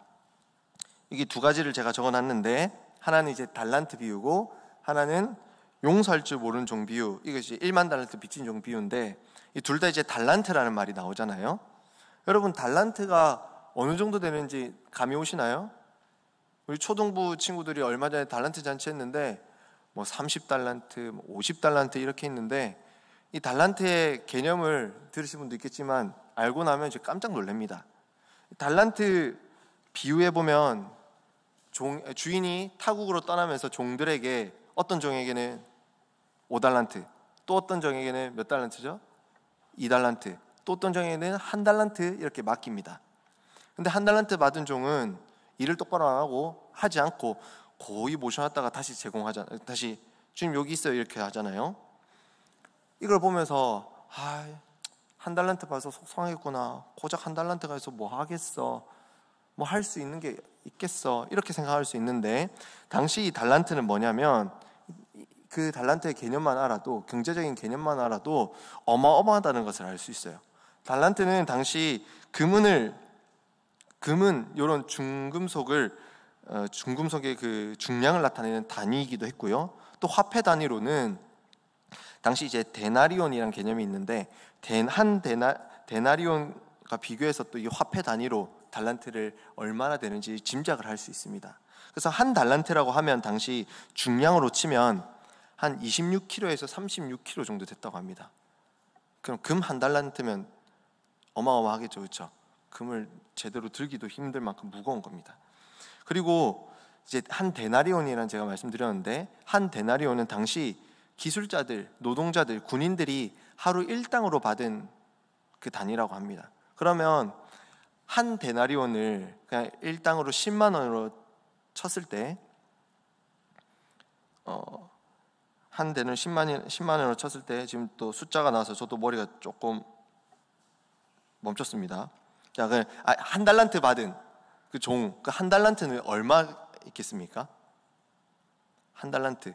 이게 두 가지를 제가 적어놨는데, 하나는 이제 달란트 비유고 하나는 용서할 줄 모르는 종 비유. 이것이 1만 달란트 빚진 종 비유인데, 이 둘 다 이제 달란트라는 말이 나오잖아요. 여러분, 달란트가 어느 정도 되는지 감이 오시나요? 우리 초등부 친구들이 얼마 전에 달란트 잔치 했는데 30달란트, 50달란트 이렇게 했는데, 이 달란트의 개념을 들으신 분도 있겠지만 알고 나면 이제 깜짝 놀랍니다. 달란트 비유해 보면 주인이 타국으로 떠나면서 종들에게, 어떤 종에게는 5달란트, 또 어떤 종에게는 몇 달란트죠? 2달란트, 또 어떤 종에게는 1달란트 이렇게 맡깁니다. 근데 1달란트 받은 종은 일을 똑바로 안 하고 하지 않고 고이 모셔놨다가 다시 제공하잖아요. 다시 주님 여기 있어요 이렇게 하잖아요. 이걸 보면서 1달란트 받아서 속상하겠구나. 고작 1달란트 가서 뭐 하겠어, 뭐 할 수 있는 게 있겠어, 이렇게 생각할 수 있는데, 당시 이 달란트는 뭐냐면, 그 달란트의 개념만 알아도, 경제적인 개념만 알아도 어마어마하다는 것을 알 수 있어요. 달란트는 당시 금은 이런 중금속의 그 중량을 나타내는 단위이기도 했고요. 또 화폐 단위로는 당시 이제 데나리온이라는 개념이 있는데, 데나리온과 비교해서 또 이 화폐 단위로 달란트를 얼마나 되는지 짐작을 할 수 있습니다. 그래서 1달란트라고 하면 당시 중량으로 치면 한 26kg에서 36kg 정도 됐다고 합니다. 그럼 금 1달란트면 어마어마하겠죠, 그렇죠? 금을 제대로 들기도 힘들 만큼 무거운 겁니다. 그리고 이제 한 데나리온이라는, 제가 말씀드렸는데, 한 데나리온은 당시 기술자들, 노동자들, 군인들이 하루 일당으로 받은 그 단위라고 합니다. 그러면 한 데나리온을 그냥 일당으로 10만 원으로 쳤을 때, 한 대는 10만 원으로 쳤을 때, 지금 또 숫자가 나와서 저도 머리가 조금 멈췄습니다. 자, 1달란트 받은 그 종, 그 1달란트는 얼마 있겠습니까? 1달란트,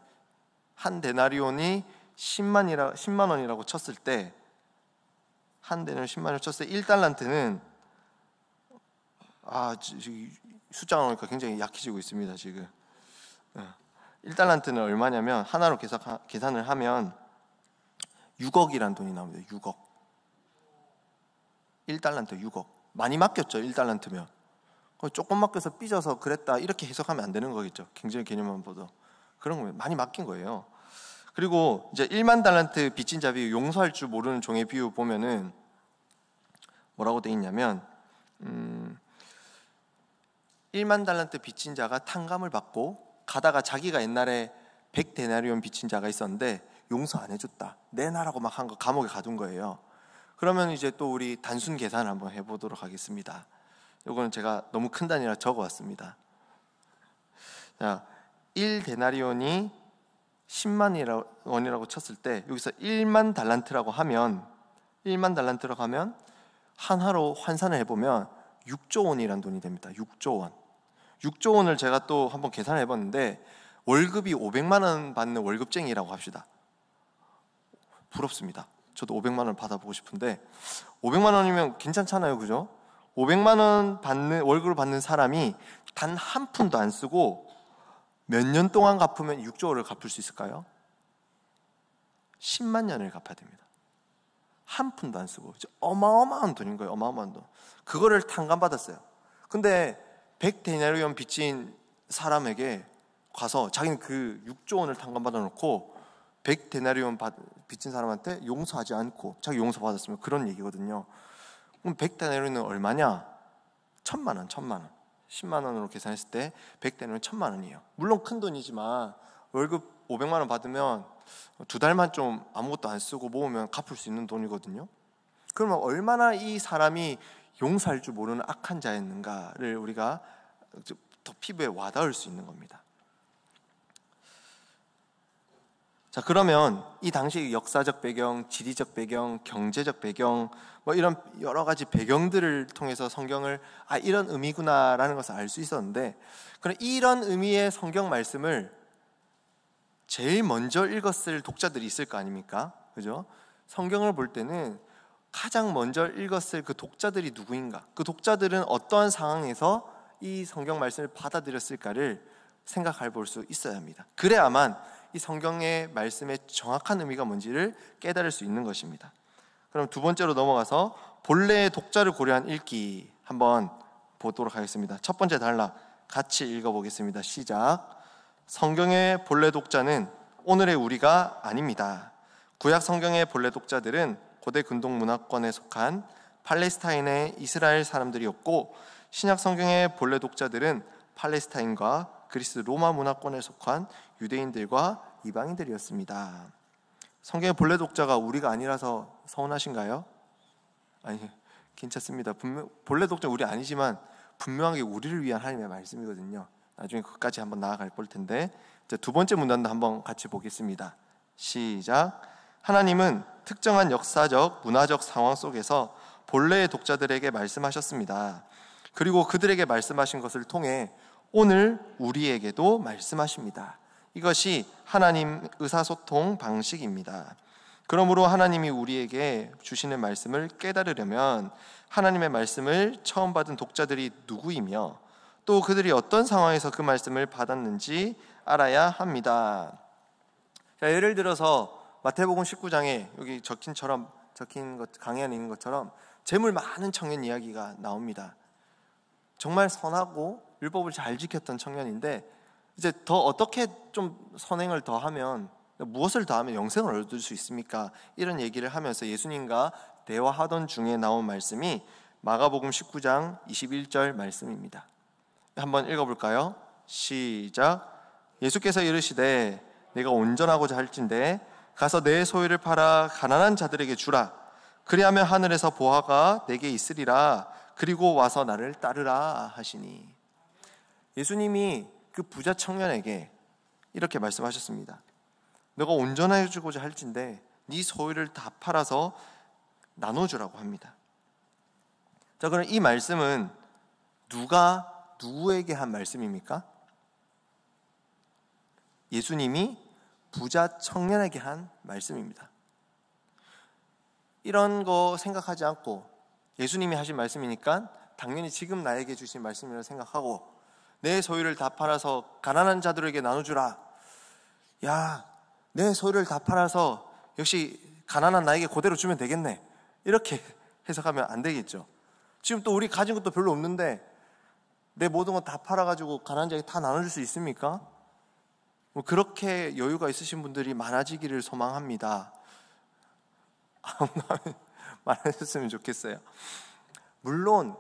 한 데나리온이 10만 원이라고 쳤을 때, 한 대는 10만 원을 쳤을 때 1달란트는 숫자가 나오니까 굉장히 약해지고 있습니다 지금. 1달란트는 얼마냐면, 하나로 계산을 하면 6억이라는 돈이 나옵니다. 6억. 1달란트 6억. 많이 맡겼죠, 1달란트면. 조금 맡겨서 삐져서 그랬다 이렇게 해석하면 안 되는 거겠죠. 경제 개념만 봐도. 그런 거면 많이 맡긴 거예요. 그리고 이제 1만 달란트 빚진 자 비유, 용서할 줄 모르는 종의 비유 보면은 뭐라고 돼 있냐면, 1만 달란트 빚진 자가 탕감을 받고 가다가 자기가 옛날에 100데나리온 빚진 자가 있었는데 용서 안 해줬다, 내놔라고 막 한 거 감옥에 가둔 거예요. 그러면 이제 또 우리 단순 계산을 한번 해보도록 하겠습니다. 이거는 제가 너무 큰 단위라 적어왔습니다. 자, 1데나리온이 10만 원이라고 쳤을 때, 여기서 1만 달란트라고 하면 한화로 환산을 해보면 6조 원이라는 돈이 됩니다. 6조 원. 6조 원을 제가 또 한번 계산을 해봤는데, 월급이 500만 원 받는 월급쟁이라고 합시다. 부럽습니다. 저도 500만 원 받아보고 싶은데 500만 원이면 괜찮잖아요, 그죠? 500만 원 월급을 받는 사람이 단 한 푼도 안 쓰고 몇 년 동안 갚으면 6조를 갚을 수 있을까요? 10만 년을 갚아야 됩니다. 한 푼도 안 쓰고. 어마어마한 돈인 거예요. 어마어마한 돈. 그거를 탕감받았어요. 근데 100데나리온 빚진 사람에게 가서 자기는 그 6조 원을 탕감받아 놓고 100데나리온 빚진 사람한테 용서하지 않고 자기 용서받았으면 그런 얘기거든요. 그럼 100데나리온은 얼마냐? 1000만 원. 10만 원으로 계산했을 때 100데나리온은 1000만 원이에요. 물론 큰 돈이지만 월급 500만 원 받으면 두 달만 좀 아무것도 안 쓰고 모으면 갚을 수 있는 돈이거든요. 그러면 얼마나 이 사람이 용서할 줄 모르는 악한 자였는가를 우리가 더 피부에 와닿을 수 있는 겁니다. 자, 그러면 이 당시 역사적 배경, 지리적 배경, 경제적 배경 이런 여러 가지 배경들을 통해서 성경을 이런 의미구나라는 것을 알 수 있었는데, 그럼 이런 의미의 성경 말씀을 제일 먼저 읽었을 독자들이 있을 거 아닙니까? 그죠? 성경을 볼 때는 가장 먼저 읽었을 그 독자들이 누구인가? 그 독자들은 어떠한 상황에서 이 성경 말씀을 받아들였을까를 생각해 볼 수 있어야 합니다. 그래야만 이 성경의 말씀의 정확한 의미가 뭔지를 깨달을 수 있는 것입니다. 그럼 두 번째로 넘어가서 본래의 독자를 고려한 읽기 한번 보도록 하겠습니다. 첫 번째 단락 같이 읽어보겠습니다. 시작. 성경의 본래 독자는 오늘의 우리가 아닙니다. 구약 성경의 본래 독자들은 고대 근동 문화권에 속한 팔레스타인의 이스라엘 사람들이었고, 신약 성경의 본래 독자들은 팔레스타인과 그리스 로마 문화권에 속한 유대인들과 이방인들이었습니다. 성경의 본래 독자가 우리가 아니라서 서운하신가요? 아니, 괜찮습니다. 본래 독자 우리 아니지만 분명하게 우리를 위한 하나님의 말씀이거든요. 나중에 그까지 한번 나아갈 볼 텐데, 이제 두 번째 문단도 한번 같이 보겠습니다. 시작. 하나님은 특정한 역사적, 문화적 상황 속에서 본래의 독자들에게 말씀하셨습니다. 그리고 그들에게 말씀하신 것을 통해 오늘 우리에게도 말씀하십니다. 이것이 하나님 의사소통 방식입니다. 그러므로 하나님이 우리에게 주시는 말씀을 깨달으려면 하나님의 말씀을 처음 받은 독자들이 누구이며 또 그들이 어떤 상황에서 그 말씀을 받았는지 알아야 합니다. 자, 예를 들어서 마태복음 19장에 여기 적힌 것 강의 안에 있는 것처럼 재물 많은 청년 이야기가 나옵니다. 정말 선하고 율법을 잘 지켰던 청년인데 이제 더 어떻게 좀 선행을 더 하면, 무엇을 더 하면 영생을 얻을 수 있습니까? 이런 얘기를 하면서 예수님과 대화하던 중에 나온 말씀이 마가복음 19장 21절 말씀입니다. 한번 읽어볼까요? 시작. 예수께서 이르시되 내가 온전하고자 할진대 가서 내 소유를 팔아 가난한 자들에게 주라. 그리하면 하늘에서 보화가 내게 있으리라. 그리고 와서 나를 따르라 하시니. 예수님이 그 부자 청년에게 이렇게 말씀하셨습니다. 너가 온전해지고자 할진대 네 소유를 다 팔아서 나눠주라고 합니다. 자, 그럼 이 말씀은 누가 누구에게 한 말씀입니까? 예수님이 부자 청년에게 한 말씀입니다. 이런 거 생각하지 않고 예수님이 하신 말씀이니까 당연히 지금 나에게 주신 말씀이라고 생각하고 내 소유를 다 팔아서 가난한 자들에게 나눠주라. 야, 내 소유를 다 팔아서 역시 가난한 나에게 그대로 주면 되겠네. 이렇게 해석하면 안 되겠죠. 지금 또 우리 가진 것도 별로 없는데 내 모든 거 다 팔아가지고 가난한 자에게 다 나눠줄 수 있습니까? 그렇게 여유가 있으신 분들이 많아지기를 소망합니다. 말하셨으면 좋겠어요. 물론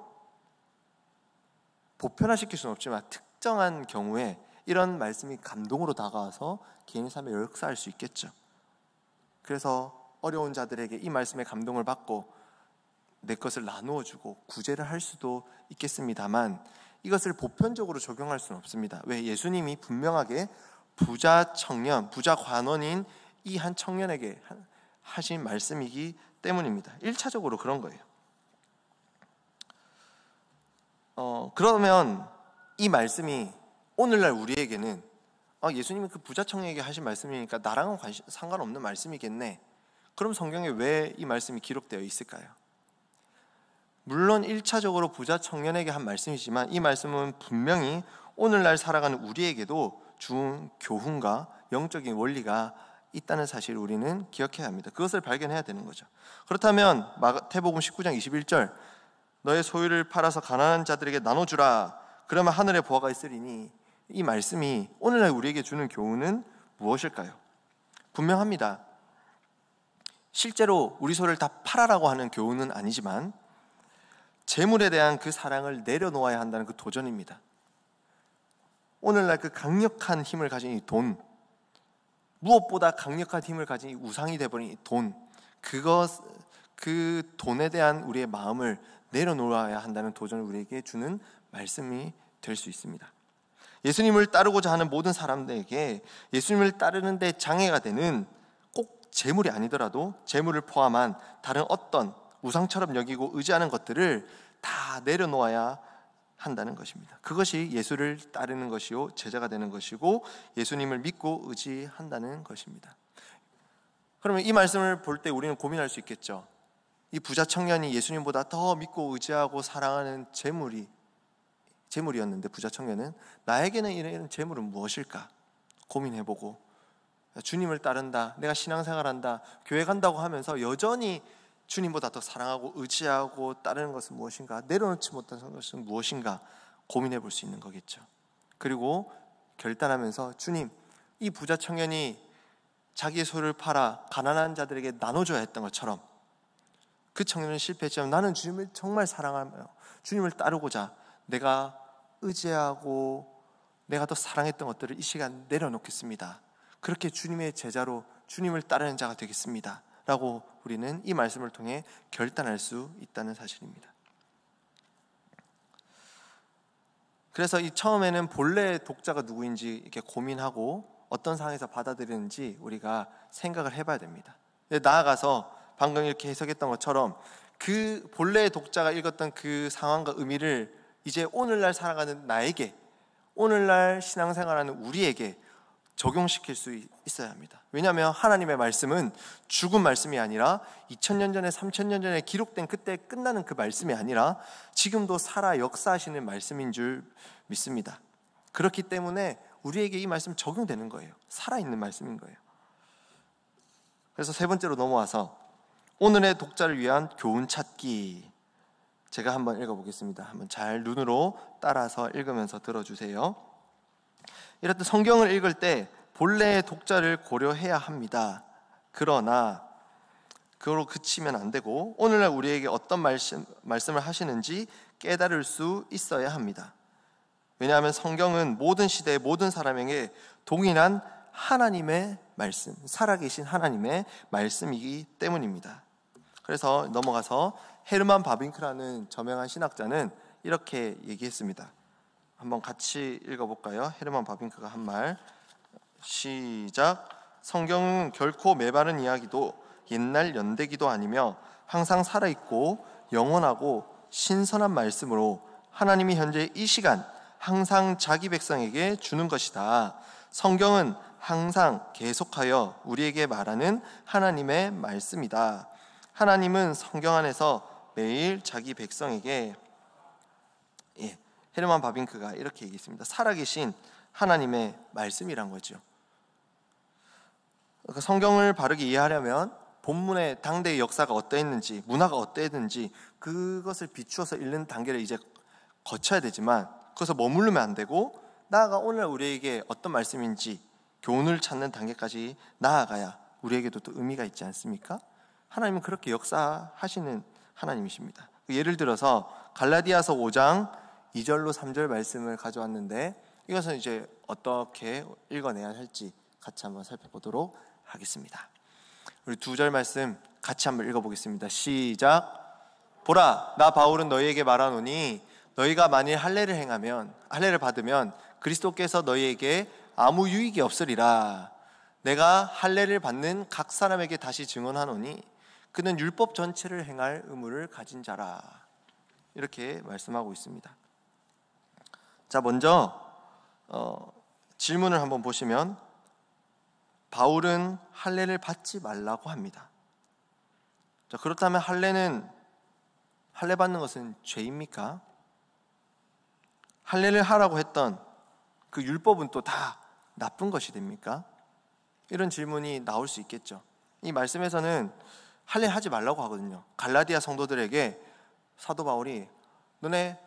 보편화시킬 수는 없지만 특정한 경우에 이런 말씀이 감동으로 다가와서 개인의 삶에 역사할 수 있겠죠. 그래서 어려운 자들에게 이 말씀의 감동을 받고 내 것을 나누어 주고 구제를 할 수도 있겠습니다만 이것을 보편적으로 적용할 수는 없습니다. 왜? 예수님이 분명하게 부자 청년, 부자 관원인 이 한 청년에게 하신 말씀이기 때문입니다. 1차적으로 그런 거예요. 그러면 이 말씀이 오늘날 우리에게는 예수님이 그 부자 청년에게 하신 말씀이니까 나랑은 상관없는 말씀이겠네. 그럼 성경에 왜 이 말씀이 기록되어 있을까요? 물론 1차적으로 부자 청년에게 한 말씀이지만 이 말씀은 분명히 오늘날 살아가는 우리에게도 준 교훈과 영적인 원리가 있다는 사실을 우리는 기억해야 합니다. 그것을 발견해야 되는 거죠. 그렇다면 마태복음 19장 21절 너의 소유를 팔아서 가난한 자들에게 나눠주라. 그러면 하늘에 보화가 있으리니, 이 말씀이 오늘날 우리에게 주는 교훈은 무엇일까요? 분명합니다. 실제로 우리 소유를 다 팔아라고 하는 교훈은 아니지만 재물에 대한 그 사랑을 내려놓아야 한다는 그 도전입니다. 오늘날 그 강력한 힘을 가진 이 돈, 무엇보다 강력한 힘을 가진 이 우상이 되어버린 이 돈, 그 돈에 대한 우리의 마음을 내려놓아야 한다는 도전을 우리에게 주는 말씀이 될 수 있습니다. 예수님을 따르고자 하는 모든 사람들에게 예수님을 따르는데 장애가 되는 꼭 재물이 아니더라도 재물을 포함한 다른 어떤 우상처럼 여기고 의지하는 것들을 다 내려놓아야 한다는 것입니다. 그것이 예수를 따르는 것이요 제자가 되는 것이고 예수님을 믿고 의지한다는 것입니다. 그러면 이 말씀을 볼 때 우리는 고민할 수 있겠죠. 이 부자 청년이 예수님보다 더 믿고 의지하고 사랑하는 재물이었는데 부자 청년은 나에게는 이런 재물은 무엇일까 고민해보고 주님을 따른다, 내가 신앙생활한다, 교회 간다고 하면서 여전히 주님보다 더 사랑하고 의지하고 따르는 것은 무엇인가, 내려놓지 못하는 것은 무엇인가 고민해 볼 수 있는 거겠죠. 그리고 결단하면서 주님, 이 부자 청년이 자기의 소유를 팔아 가난한 자들에게 나눠줘야 했던 것처럼 그 청년은 실패했지만 나는 주님을 정말 사랑하며 주님을 따르고자 내가 의지하고 내가 더 사랑했던 것들을 이 시간 내려놓겠습니다. 그렇게 주님의 제자로 주님을 따르는 자가 되겠습니다 라고 우리는 이 말씀을 통해 결단할 수 있다는 사실입니다. 그래서 이 처음에는 본래의 독자가 누구인지 이렇게 고민하고 어떤 상황에서 받아들이는지 우리가 생각을 해봐야 됩니다. 나아가서 방금 이렇게 해석했던 것처럼 그 본래의 독자가 읽었던 그 상황과 의미를 이제 오늘날 살아가는 나에게, 오늘날 신앙생활하는 우리에게 적용시킬 수 있어야 합니다. 왜냐하면 하나님의 말씀은 죽은 말씀이 아니라 2000년 전에 3000년 전에 기록된 그때 끝나는 그 말씀이 아니라 지금도 살아 역사하시는 말씀인 줄 믿습니다. 그렇기 때문에 우리에게 이 말씀 적용되는 거예요. 살아있는 말씀인 거예요. 그래서 세 번째로 넘어와서 오늘의 독자를 위한 교훈 찾기, 제가 한번 읽어보겠습니다. 한번 잘 눈으로 따라서 읽으면서 들어주세요. 이렇듯 성경을 읽을 때 본래의 독자를 고려해야 합니다. 그러나 그걸로 그치면 안 되고 오늘날 우리에게 어떤 말씀을 하시는지 깨달을 수 있어야 합니다. 왜냐하면 성경은 모든 시대의 모든 사람에게 동일한 하나님의 말씀, 살아계신 하나님의 말씀이기 때문입니다. 그래서 넘어가서 헤르만 바빙크라는 저명한 신학자는 이렇게 얘기했습니다. 한번 같이 읽어볼까요? 헤르만 바빙크가 한 말. 시작. 성경은 결코 메마른 이야기도 옛날 연대기도 아니며 항상 살아있고 영원하고 신선한 말씀으로 하나님이 현재 이 시간 항상 자기 백성에게 주는 것이다. 성경은 항상 계속하여 우리에게 말하는 하나님의 말씀이다. 하나님은 성경 안에서 매일 자기 백성에게 헤르만 바빙크가 이렇게 얘기했습니다. 살아계신 하나님의 말씀이란 거죠. 성경을 바르게 이해하려면 본문의 당대의 역사가 어떠했는지, 문화가 어떠했는지 그것을 비추어서 읽는 단계를 이제 거쳐야 되지만 그것을 머무르면 안 되고 나아가 오늘 우리에게 어떤 말씀인지 교훈을 찾는 단계까지 나아가야 우리에게도 또 의미가 있지 않습니까? 하나님은 그렇게 역사하시는 하나님이십니다. 예를 들어서 갈라디아서 5장 2절로 3절 말씀을 가져왔는데 이것은 이제 어떻게 읽어내야 할지 같이 한번 살펴보도록 하겠습니다. 우리 2절 말씀 같이 한번 읽어보겠습니다. 시작. 보라, 나 바울은 너희에게 말하노니 너희가 만일 할례를 받으면 그리스도께서 너희에게 아무 유익이 없으리라. 내가 할례를 받는 각 사람에게 다시 증언하노니 그는 율법 전체를 행할 의무를 가진 자라. 이렇게 말씀하고 있습니다. 자, 먼저 질문을 한번 보시면 바울은 할례를 받지 말라고 합니다. 자, 그렇다면 할례는 할례 받는 것은 죄입니까? 할례를 하라고 했던 그 율법은 또 다 나쁜 것이 됩니까? 이런 질문이 나올 수 있겠죠. 이 말씀에서는 할례 하지 말라고 하거든요. 갈라디아 성도들에게 사도 바울이 너네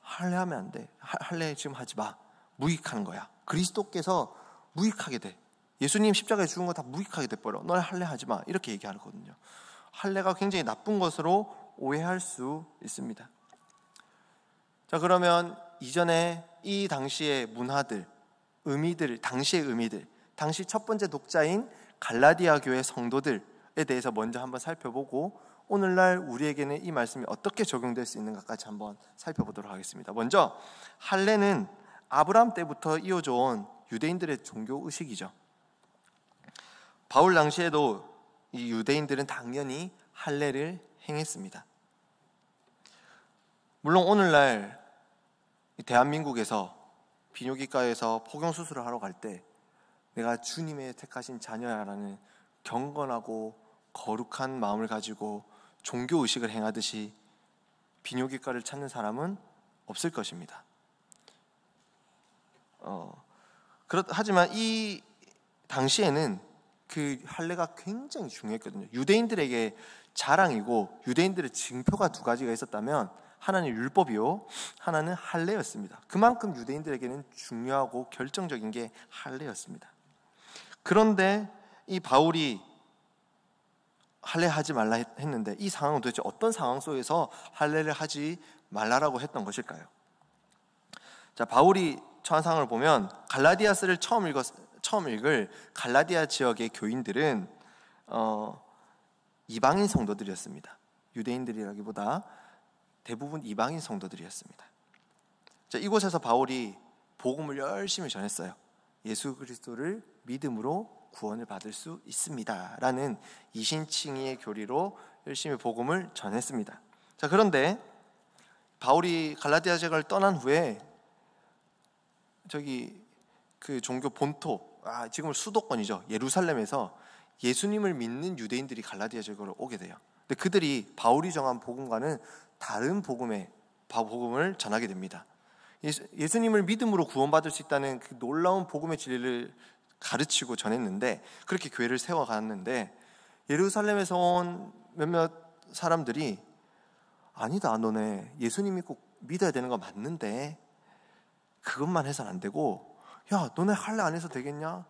할례하면 안 돼. 할례 지금 하지 마. 무익하는 거야. 그리스도께서 무익하게 돼. 예수님 십자가에 죽은 거 다 무익하게 돼버려. 너네 할례 하지 마. 이렇게 얘기하거든요. 할례가 굉장히 나쁜 것으로 오해할 수 있습니다. 자, 그러면 이전에 이 당시의 문화들, 의미들, 당시의 의미들, 당시 첫 번째 독자인 갈라디아 교회 성도들에 대해서 먼저 한번 살펴보고 오늘날 우리에게는 이 말씀이 어떻게 적용될 수 있는가까지 한번 살펴보도록 하겠습니다. 먼저 할례는 아브라함 때부터 이어져 온 유대인들의 종교 의식이죠. 바울 당시에도 이 유대인들은 당연히 할례를 행했습니다. 물론 오늘날 대한민국에서 비뇨기과에서 포경수술을 하러 갈 때 내가 주님의 택하신 자녀야라는 경건하고 거룩한 마음을 가지고 종교의식을 행하듯이 비뇨기과를 찾는 사람은 없을 것입니다. 하지만 이 당시에는 그 할례가 굉장히 중요했거든요. 유대인들에게 자랑이고 유대인들의 징표가 두 가지가 있었다면 하나는 율법이요, 하나는 할례였습니다. 그만큼 유대인들에게는 중요하고 결정적인 게 할례였습니다. 그런데 이 바울이 할례하지 말라 했는데 이 상황은 도대체 어떤 상황 속에서 할례를 하지 말라라고 했던 것일까요? 자, 바울이 처한 상황을 보면 갈라디아서를 처음 읽을 갈라디아 지역의 교인들은 이방인 성도들이었습니다. 유대인들이라기보다 대부분 이방인 성도들이었습니다. 자, 이곳에서 바울이 복음을 열심히 전했어요. 예수 그리스도를 믿음으로 구원을 받을 수 있습니다 라는 이신칭의의 교리로 열심히 복음을 전했습니다. 자, 그런데 바울이 갈라디아 지역을 떠난 후에 그 종교 본토, 지금은 수도권이죠, 예루살렘에서 예수님을 믿는 유대인들이 갈라디아 지역으로 오게 돼요. 근데 그들이 바울이 정한 복음과는 다른 복음을 전하게 됩니다. 예수님을 믿음으로 구원받을 수 있다는 그 놀라운 복음의 진리를 가르치고 전했는데, 그렇게 교회를 세워갔는데 예루살렘에서 온 몇몇 사람들이 아니다, 너네 예수님 믿어야 되는 거 맞는데 그것만 해서는 안 되고, 야, 너네 할례 안 해서 되겠냐?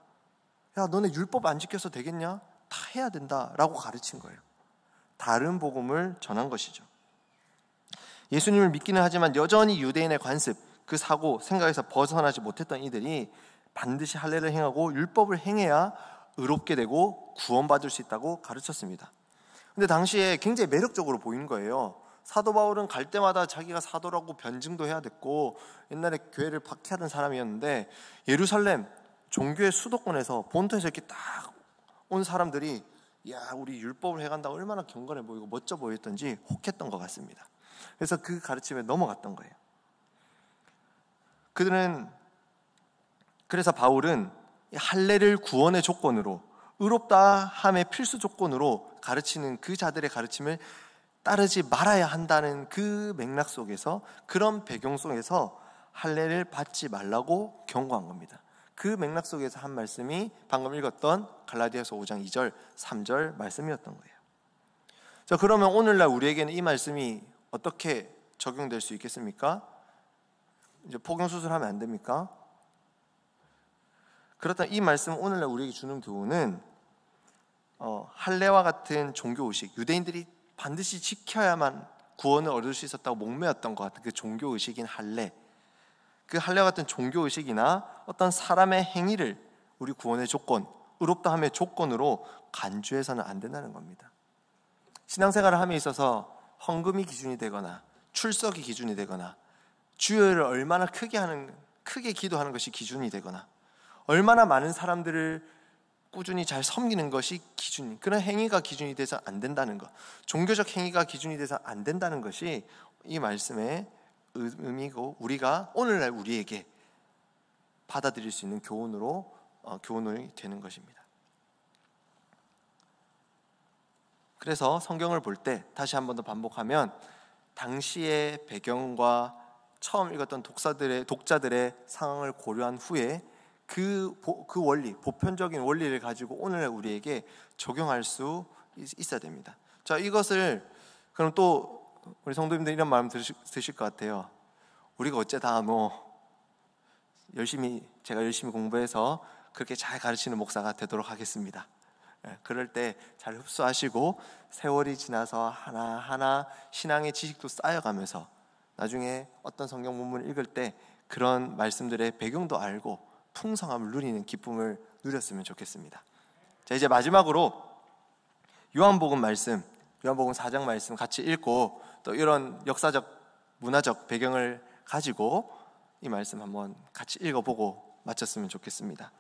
야, 너네 율법 안 지켜서 되겠냐? 다 해야 된다라고 가르친 거예요. 다른 복음을 전한 것이죠. 예수님을 믿기는 하지만 여전히 유대인의 관습, 그 사고, 생각에서 벗어나지 못했던 이들이 반드시 할례를 행하고 율법을 행해야 의롭게 되고 구원받을 수 있다고 가르쳤습니다. 근데 당시에 굉장히 매력적으로 보이는 거예요. 사도 바울은 갈 때마다 자기가 사도라고 변증도 해야 됐고 옛날에 교회를 박해하던 사람이었는데 예루살렘 종교의 수도권에서 본토에서 이렇게 딱 온 사람들이 야, 우리 율법을 해간다고 얼마나 경건해 보이고 멋져 보였던지 혹했던 것 같습니다. 그래서 그 가르침에 넘어갔던 거예요. 그래서 바울은 할례를 구원의 조건으로, 의롭다 함의 필수 조건으로 가르치는 그 자들의 가르침을 따르지 말아야 한다는 그 맥락 속에서, 그런 배경 속에서 할례를 받지 말라고 경고한 겁니다. 그 맥락 속에서 한 말씀이 방금 읽었던 갈라디아서 5장 2절, 3절 말씀이었던 거예요. 자, 그러면 오늘날 우리에게는 이 말씀이 어떻게 적용될 수 있겠습니까? 이제 포경수술하면 안 됩니까? 그렇다면 이 말씀은 오늘날 우리에게 주는 교훈은 할례와 같은 종교의식, 유대인들이 반드시 지켜야만 구원을 얻을 수 있었다고 목매었던 것 같은 그 종교의식인 할례, 그 할례와 같은 종교의식이나 어떤 사람의 행위를 우리 구원의 조건, 의롭다 함의 조건으로 간주해서는 안 된다는 겁니다. 신앙생활을 함에 있어서 헌금이 기준이 되거나 출석이 기준이 되거나 주여를 얼마나 크게 기도하는 것이 기준이 되거나 얼마나 많은 사람들을 꾸준히 잘 섬기는 것이 기준, 그런 행위가 기준이 돼서 안 된다는 것, 종교적 행위가 기준이 돼서 안 된다는 것이 이 말씀의 의미고 우리가 오늘날 우리에게 받아들일 수 있는 교훈이 되는 것입니다. 그래서 성경을 볼 때 다시 한 번 더 반복하면 당시의 배경과 처음 읽었던 독자들의 상황을 고려한 후에 그 원리, 보편적인 원리를 가지고 오늘 우리에게 적용할 수 있어야 됩니다. 자, 이것을 그럼 또 우리 성도님들 이런 마음 드실 것 같아요. 우리가 어째다 제가 열심히 공부해서 그렇게 잘 가르치는 목사가 되도록 하겠습니다. 그럴 때 잘 흡수하시고 세월이 지나서 하나하나 신앙의 지식도 쌓여가면서 나중에 어떤 성경 본문을 읽을 때 그런 말씀들의 배경도 알고 풍성함을 누리는 기쁨을 누렸으면 좋겠습니다. 자, 이제 마지막으로 요한복음 4장 말씀 같이 읽고 또 이런 역사적 문화적 배경을 가지고 이 말씀 한번 같이 읽어보고 마쳤으면 좋겠습니다.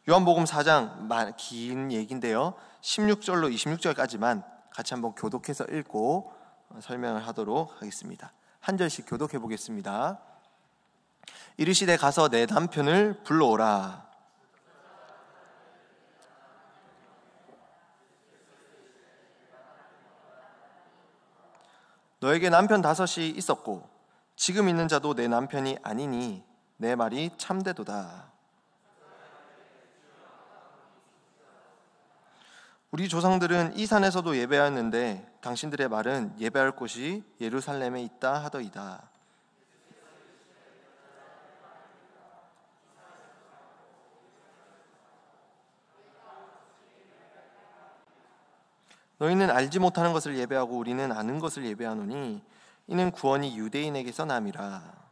요한복음 4장 긴 얘기인데요, 16절로 26절까지만 같이 한번 교독해서 읽고 설명을 하도록 하겠습니다. 한 절씩 교독해 보겠습니다. 이르시되 가서 내 남편을 불러오라. 너에게 남편 5이 있었고 지금 있는 자도 내 남편이 아니니 내 말이 참되도다. 우리 조상들은 이 산에서도 예배하였는데 당신들의 말은 예배할 곳이 예루살렘에 있다 하더이다. 너희는 알지 못하는 것을 예배하고 우리는 아는 것을 예배하노니 이는 구원이 유대인에게서 남이라.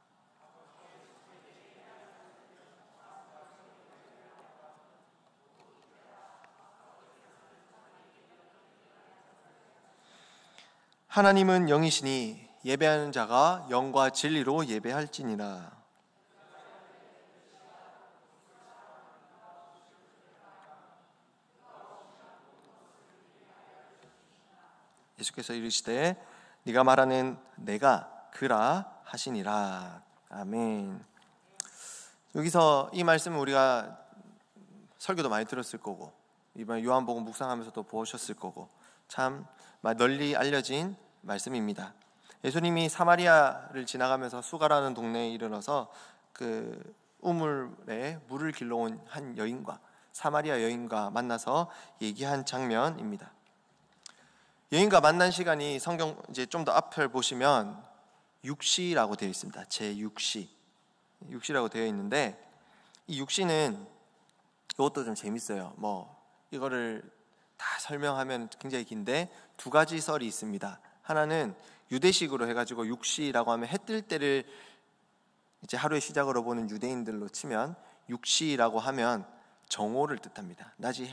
하나님은 영이시니 예배하는 자가 영과 진리로 예배할지니라. 예수께서 이르시되 네가 말하는 내가 그라 하시니라. 아멘. 여기서 이 말씀은 우리가 설교도 많이 들었을 거고 이번 요한복음 묵상하면서도 보셨을 거고 참 널리 알려진 말씀입니다. 예수님이 사마리아를 지나가면서 수가라는 동네에 이르러서 그 우물에 물을 길러온 한 여인과 사마리아 여인과 만나서 얘기한 장면입니다. 여인과 만난 시간이 성경 이제 좀 더 앞을 보시면 6시라고 되어 있습니다. 제 6시라고 되어 있는데 이 6시는 이것도 좀 재밌어요. 이거를 다 설명하면 굉장히 긴데 두 가지 썰이 있습니다. 하나는 유대식으로 해가지고 6시라고 하면 해 뜰 때를 이제 하루의 시작으로 보는 유대인들로 치면 6시라고 하면 정오를 뜻합니다. 낮이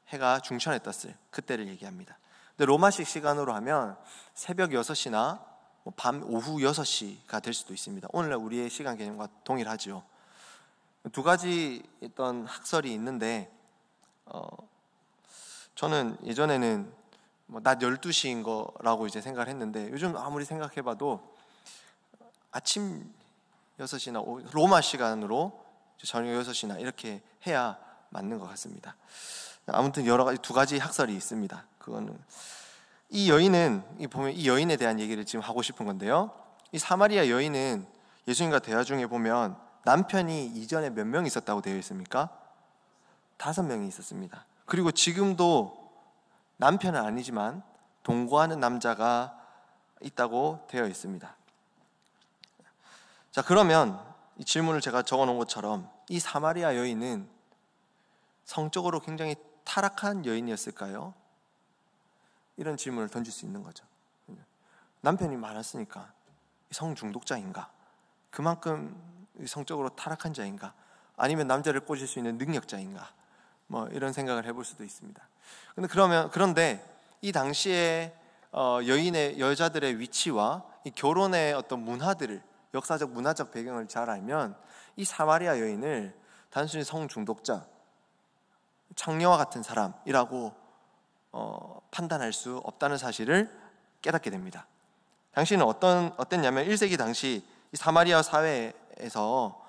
해가 중천에 떴을 그때를 얘기합니다. 근데 로마식 시간으로 하면 새벽 6시나 밤 오후 6시가 될 수도 있습니다. 오늘날 우리의 시간 개념과 동일하죠. 두 가지 어떤 학설이 있는데 저는 예전에는 낮 12시인 거라고 이제 생각을 했는데 요즘 아무리 생각해봐도 아침 6시나 로마 시간으로 저녁 6시나 이렇게 해야 맞는 것 같습니다. 아무튼 여러 가지 두 가지 학설이 있습니다. 그거는 이 여인에 대한 얘기를 지금 하고 싶은 건데요. 이 사마리아 여인은 예수님과 대화 중에 보면 남편이 이전에 몇 명 있었다고 되어 있습니까? 5명이 있었습니다. 그리고 지금도 남편은 아니지만 동거하는 남자가 있다고 되어 있습니다. 자, 그러면 이 질문을 제가 적어놓은 것처럼 이 사마리아 여인은 성적으로 굉장히 타락한 여인이었을까요? 이런 질문을 던질 수 있는 거죠. 남편이 많았으니까 성중독자인가? 그만큼 성적으로 타락한 자인가? 아니면 남자를 꼬실 수 있는 능력자인가? 이런 생각을 해볼 수도 있습니다. 그런데 이 당시에 여자들의 위치와 이 결혼의 어떤 문화들을 역사적 문화적 배경을 잘 알면 이 사마리아 여인을 단순히 성중독자, 창녀와 같은 사람이라고 판단할 수 없다는 사실을 깨닫게 됩니다. 당시는 어땠냐면 1세기 당시 이 사마리아 사회에서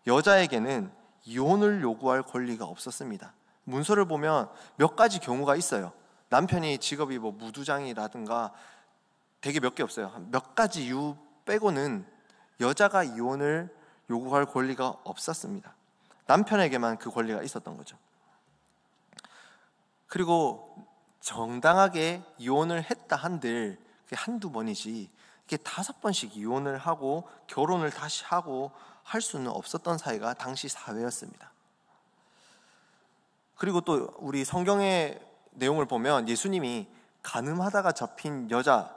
여자에게는 이혼을 요구할 권리가 없었습니다. 문서를 보면 몇 가지 경우가 있어요. 남편이 직업이 무두장이라든가 되게 몇 개 없어요. 몇 가지 이유 빼고는 여자가 이혼을 요구할 권리가 없었습니다. 남편에게만 그 권리가 있었던 거죠. 그리고 정당하게 이혼을 했다 한들 그게 한두 번이지 이게 5번씩 이혼을 하고 결혼을 다시 하고 할 수는 없었던 사회가 당시 사회였습니다. 그리고 또 우리 성경의 내용을 보면 예수님이 간음하다가 잡힌 여자,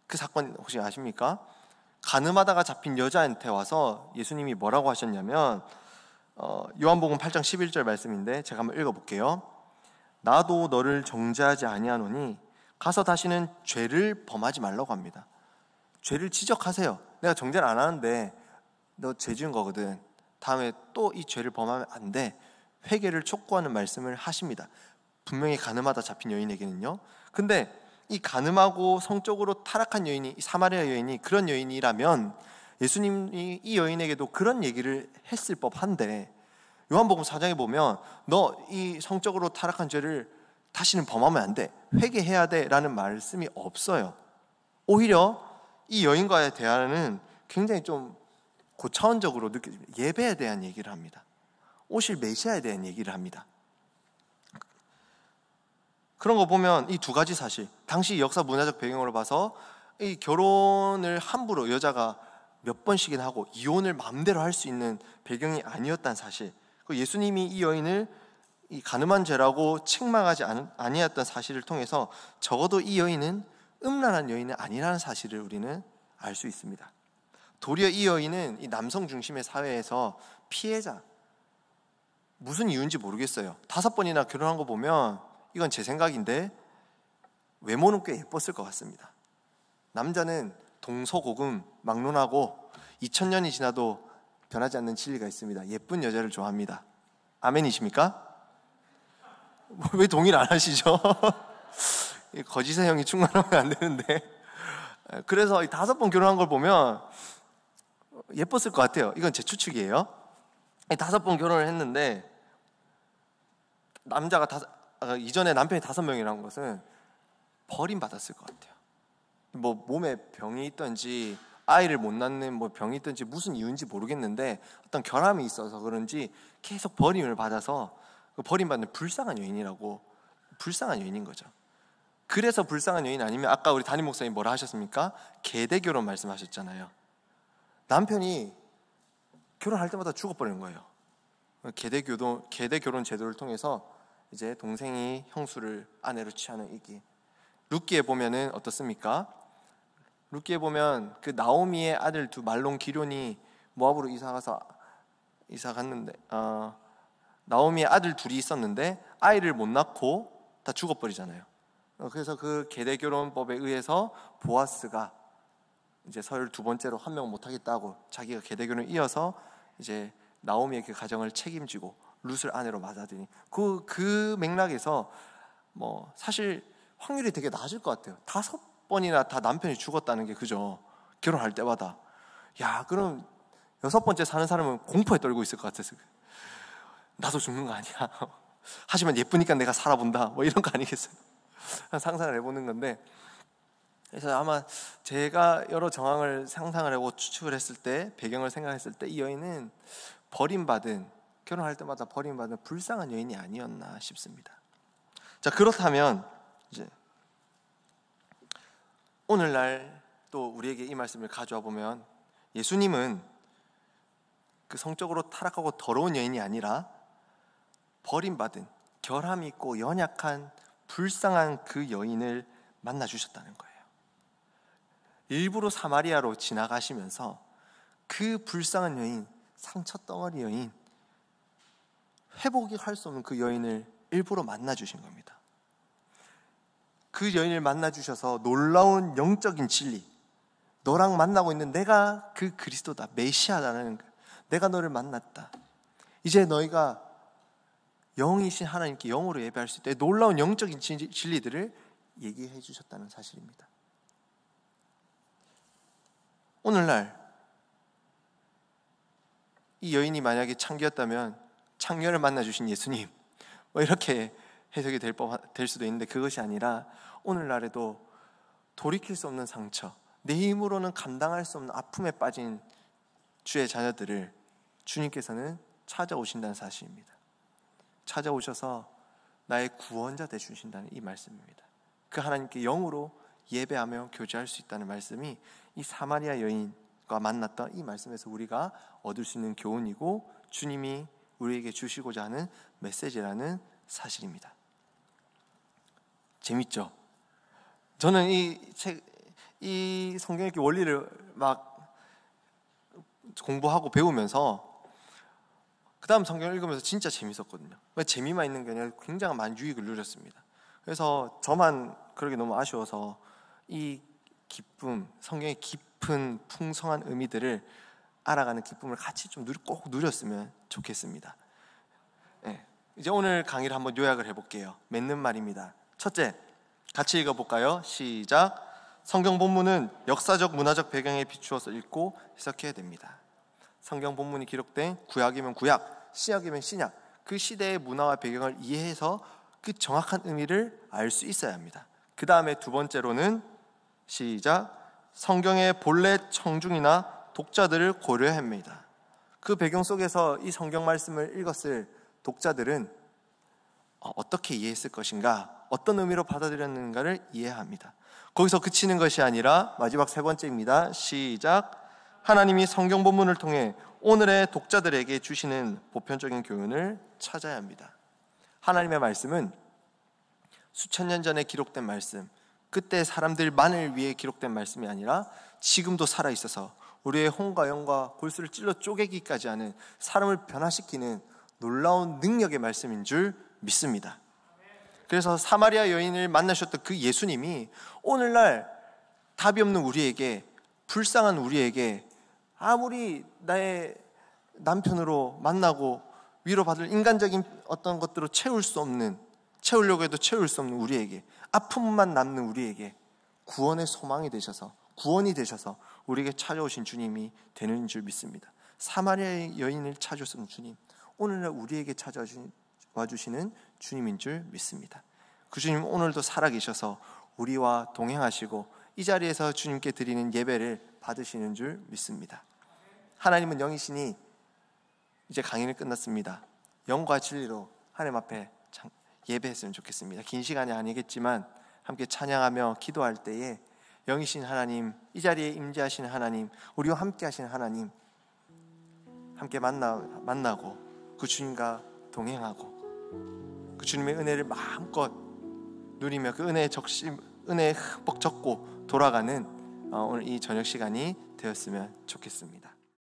그 사건 혹시 아십니까? 간음하다가 잡힌 여자한테 와서 예수님이 뭐라고 하셨냐면 요한복음 8장 11절 말씀인데 제가 한번 읽어볼게요. 나도 너를 정죄하지 아니하노니 가서 다시는 죄를 범하지 말라고 합니다. 죄를 지적하세요. 내가 정죄를 안 하는데 너 죄 지은 거거든. 다음에 또 이 죄를 범하면 안 돼. 회개를 촉구하는 말씀을 하십니다. 분명히 간음하다 잡힌 여인에게는요. 근데 이 간음하고 성적으로 타락한 여인이, 사마리아 여인이 그런 여인이라면 예수님이 이 여인에게도 그런 얘기를 했을 법한데 요한복음 4장에 보면 너 이 성적으로 타락한 죄를 다시는 범하면 안 돼. 회개해야 돼 라는 말씀이 없어요. 오히려 이 여인과의 대화는 굉장히 좀 고차원적으로 느껴집니다. 예배에 대한 얘기를 합니다. 오실 메시아에 대한 얘기를 합니다. 그런 거 보면 이 두 가지 사실, 당시 역사 문화적 배경으로 봐서 이 결혼을 함부로 여자가 몇 번씩이나 하고 이혼을 마음대로 할 수 있는 배경이 아니었다는 사실, 예수님이 이 여인을 이 간음한 죄라고 책망하지 아니했던 사실을 통해서 적어도 이 여인은 음란한 여인은 아니라는 사실을 우리는 알 수 있습니다. 도리어 이 여인은 이 남성 중심의 사회에서 피해자, 무슨 이유인지 모르겠어요. 5번이나 결혼한 거 보면 이건 제 생각인데 외모는 꽤 예뻤을 것 같습니다. 남자는 동서고금 막론하고 2000년이 지나도 변하지 않는 진리가 있습니다. 예쁜 여자를 좋아합니다. 아멘이십니까? 왜 동의를 안 하시죠? 거짓의 형이 충만하면 안 되는데. 그래서 이 5번 결혼한 걸 보면 예뻤을 것 같아요. 이건 제 추측이에요. 5번 결혼을 했는데 남자가 이전에 남편이 5명이라는 것은 버림받았을 것 같아요. 뭐 몸에 병이 있던지 아이를 못 낳는 뭐 병이 있던지 무슨 이유인지 모르겠는데 어떤 결함이 있어서 그런지 계속 버림을 받아서 버림받는 불쌍한 여인이라고, 불쌍한 여인인 거죠. 그래서 불쌍한 여인 아니면 아까 우리 담임 목사님 뭐라 하셨습니까? 계대 결혼 말씀하셨잖아요. 남편이 결혼할 때마다 죽어버리는 거예요. 계대 결혼 제도를 통해서 이제 동생이 형수를 아내로 취하는 이기. 룻기에 보면은 어떻습니까? 룻기에 보면 그 나오미의 아들 말론 기럐이 모압으로 이사 갔는데 나오미의 아들 둘이 있었는데 아이를 못 낳고 다 죽어버리잖아요. 그래서 그 계대 결혼법에 의해서 보아스가 이제 서열 2번째로 한 명 못 하겠다고 자기가 계대 결혼을 이어서 이제 나오미의 그 가정을 책임지고 룻을 아내로 맞아들이니 그 맥락에서 뭐 사실 확률이 되게 낮을 것 같아요. 5번이나 다 남편이 죽었다는 게, 그죠? 결혼할 때마다. 야, 그럼 6번째 사는 사람은 공포에 떨고 있을 것 같아서 나도 죽는 거 아니야? 하지만 예쁘니까 내가 살아본다, 뭐 이런 거 아니겠어요? 상상을 해보는 건데, 그래서 아마 제가 여러 정황을 상상을 하고 추측을 했을 때, 배경을 생각했을 때 이 여인은 버림받은, 결혼할 때마다 버림받은 불쌍한 여인이 아니었나 싶습니다. 자, 그렇다면 이제 오늘날 또 우리에게 이 말씀을 가져와 보면 예수님은 그 성적으로 타락하고 더러운 여인이 아니라 버림받은, 결함이 있고 연약한 불쌍한 그 여인을 만나 주셨다는 거예요. 일부러 사마리아로 지나가시면서 그 불쌍한 여인, 상처 덩어리 여인, 회복이 할 수 없는 그 여인을 일부러 만나 주신 겁니다. 그 여인을 만나 주셔서 놀라운 영적인 진리, 너랑 만나고 있는 내가 그 그리스도다, 메시아라는, 내가 너를 만났다, 이제 너희가 영이신 하나님께 영으로 예배할 수 있다, 놀라운 영적인 진리들을 얘기해 주셨다는 사실입니다. 오늘날 이 여인이 만약에 창기였다면 창녀를 만나 주신 예수님, 뭐 이렇게 해석이 될 수도 있는데 그것이 아니라 오늘날에도 돌이킬 수 없는 상처, 내 힘으로는 감당할 수 없는 아픔에 빠진 주의 자녀들을 주님께서는 찾아오신다는 사실입니다. 찾아오셔서 나의 구원자 되주신다는 이 말씀입니다. 그 하나님께 영으로 예배하며 교제할 수 있다는 말씀이 이 사마리아 여인과 만났던 이 말씀에서 우리가 얻을 수 있는 교훈이고 주님이 우리에게 주시고자 하는 메시지라는 사실입니다. 재밌죠? 저는 이 성경읽기 원리를 막 공부하고 배우면서 그 다음 성경을 읽으면서 진짜 재밌었거든요. 재미만 있는 게 아니라 굉장히 많은 유익을 누렸습니다. 그래서 저만 그러기 너무 아쉬워서 이 기쁨, 성경의 깊은 풍성한 의미들을 알아가는 기쁨을 같이 좀 꼭 누렸으면 좋겠습니다. 네, 이제 오늘 강의를 한번 요약을 해볼게요. 맺는 말입니다. 첫째, 같이 읽어볼까요? 시작. 성경 본문은 역사적 문화적 배경에 비추어서 읽고 해석해야 됩니다. 성경 본문이 기록된 구약이면 구약, 신약이면 신약, 그 시대의 문화와 배경을 이해해서 그 정확한 의미를 알 수 있어야 합니다. 그 다음에 두 번째로는 시작. 성경의 본래 청중이나 독자들을 고려해야 합니다. 그 배경 속에서 이 성경 말씀을 읽었을 독자들은 어떻게 이해했을 것인가, 어떤 의미로 받아들였는가를 이해해야 합니다. 거기서 그치는 것이 아니라 마지막 세 번째입니다. 시작. 하나님이 성경 본문을 통해 오늘의 독자들에게 주시는 보편적인 교훈을 찾아야 합니다. 하나님의 말씀은 수천 년 전에 기록된 말씀, 그때 사람들만을 위해 기록된 말씀이 아니라 지금도 살아있어서 우리의 혼과 영과 골수를 찔러 쪼개기까지 하는 사람을 변화시키는 놀라운 능력의 말씀인 줄 믿습니다. 그래서 사마리아 여인을 만나셨던 그 예수님이 오늘날 답이 없는 우리에게, 불쌍한 우리에게, 아무리 나의 남편으로 만나고 위로받을 인간적인 어떤 것들로 채우려고 해도 채울 수 없는 우리에게, 아픔만 남는 우리에게 구원의 소망이 되셔서, 구원이 되셔서 우리에게 찾아오신 주님이 되는 줄 믿습니다. 사마리아 여인을 찾아오신 주님, 오늘날 우리에게 찾아와 주시는 주님인 줄 믿습니다. 그 주님 오늘도 살아계셔서 우리와 동행하시고 이 자리에서 주님께 드리는 예배를 받으시는 줄 믿습니다. 하나님은 영이시니 이제 강의는 끝났습니다. 영과 진리로 하나님 앞에 예배했으면 좋겠습니다. 긴 시간이 아니겠지만 함께 찬양하며 기도할 때에 영이신 하나님, 이 자리에 임재하신 하나님, 우리와 함께 하시는 하나님 함께 만나고 그 주님과 동행하고 그 주님의 은혜를 마음껏 누리며 그 은혜에 흠뻑 젖고 돌아가는 오늘 이 저녁 시간이 되었으면 좋겠습니다.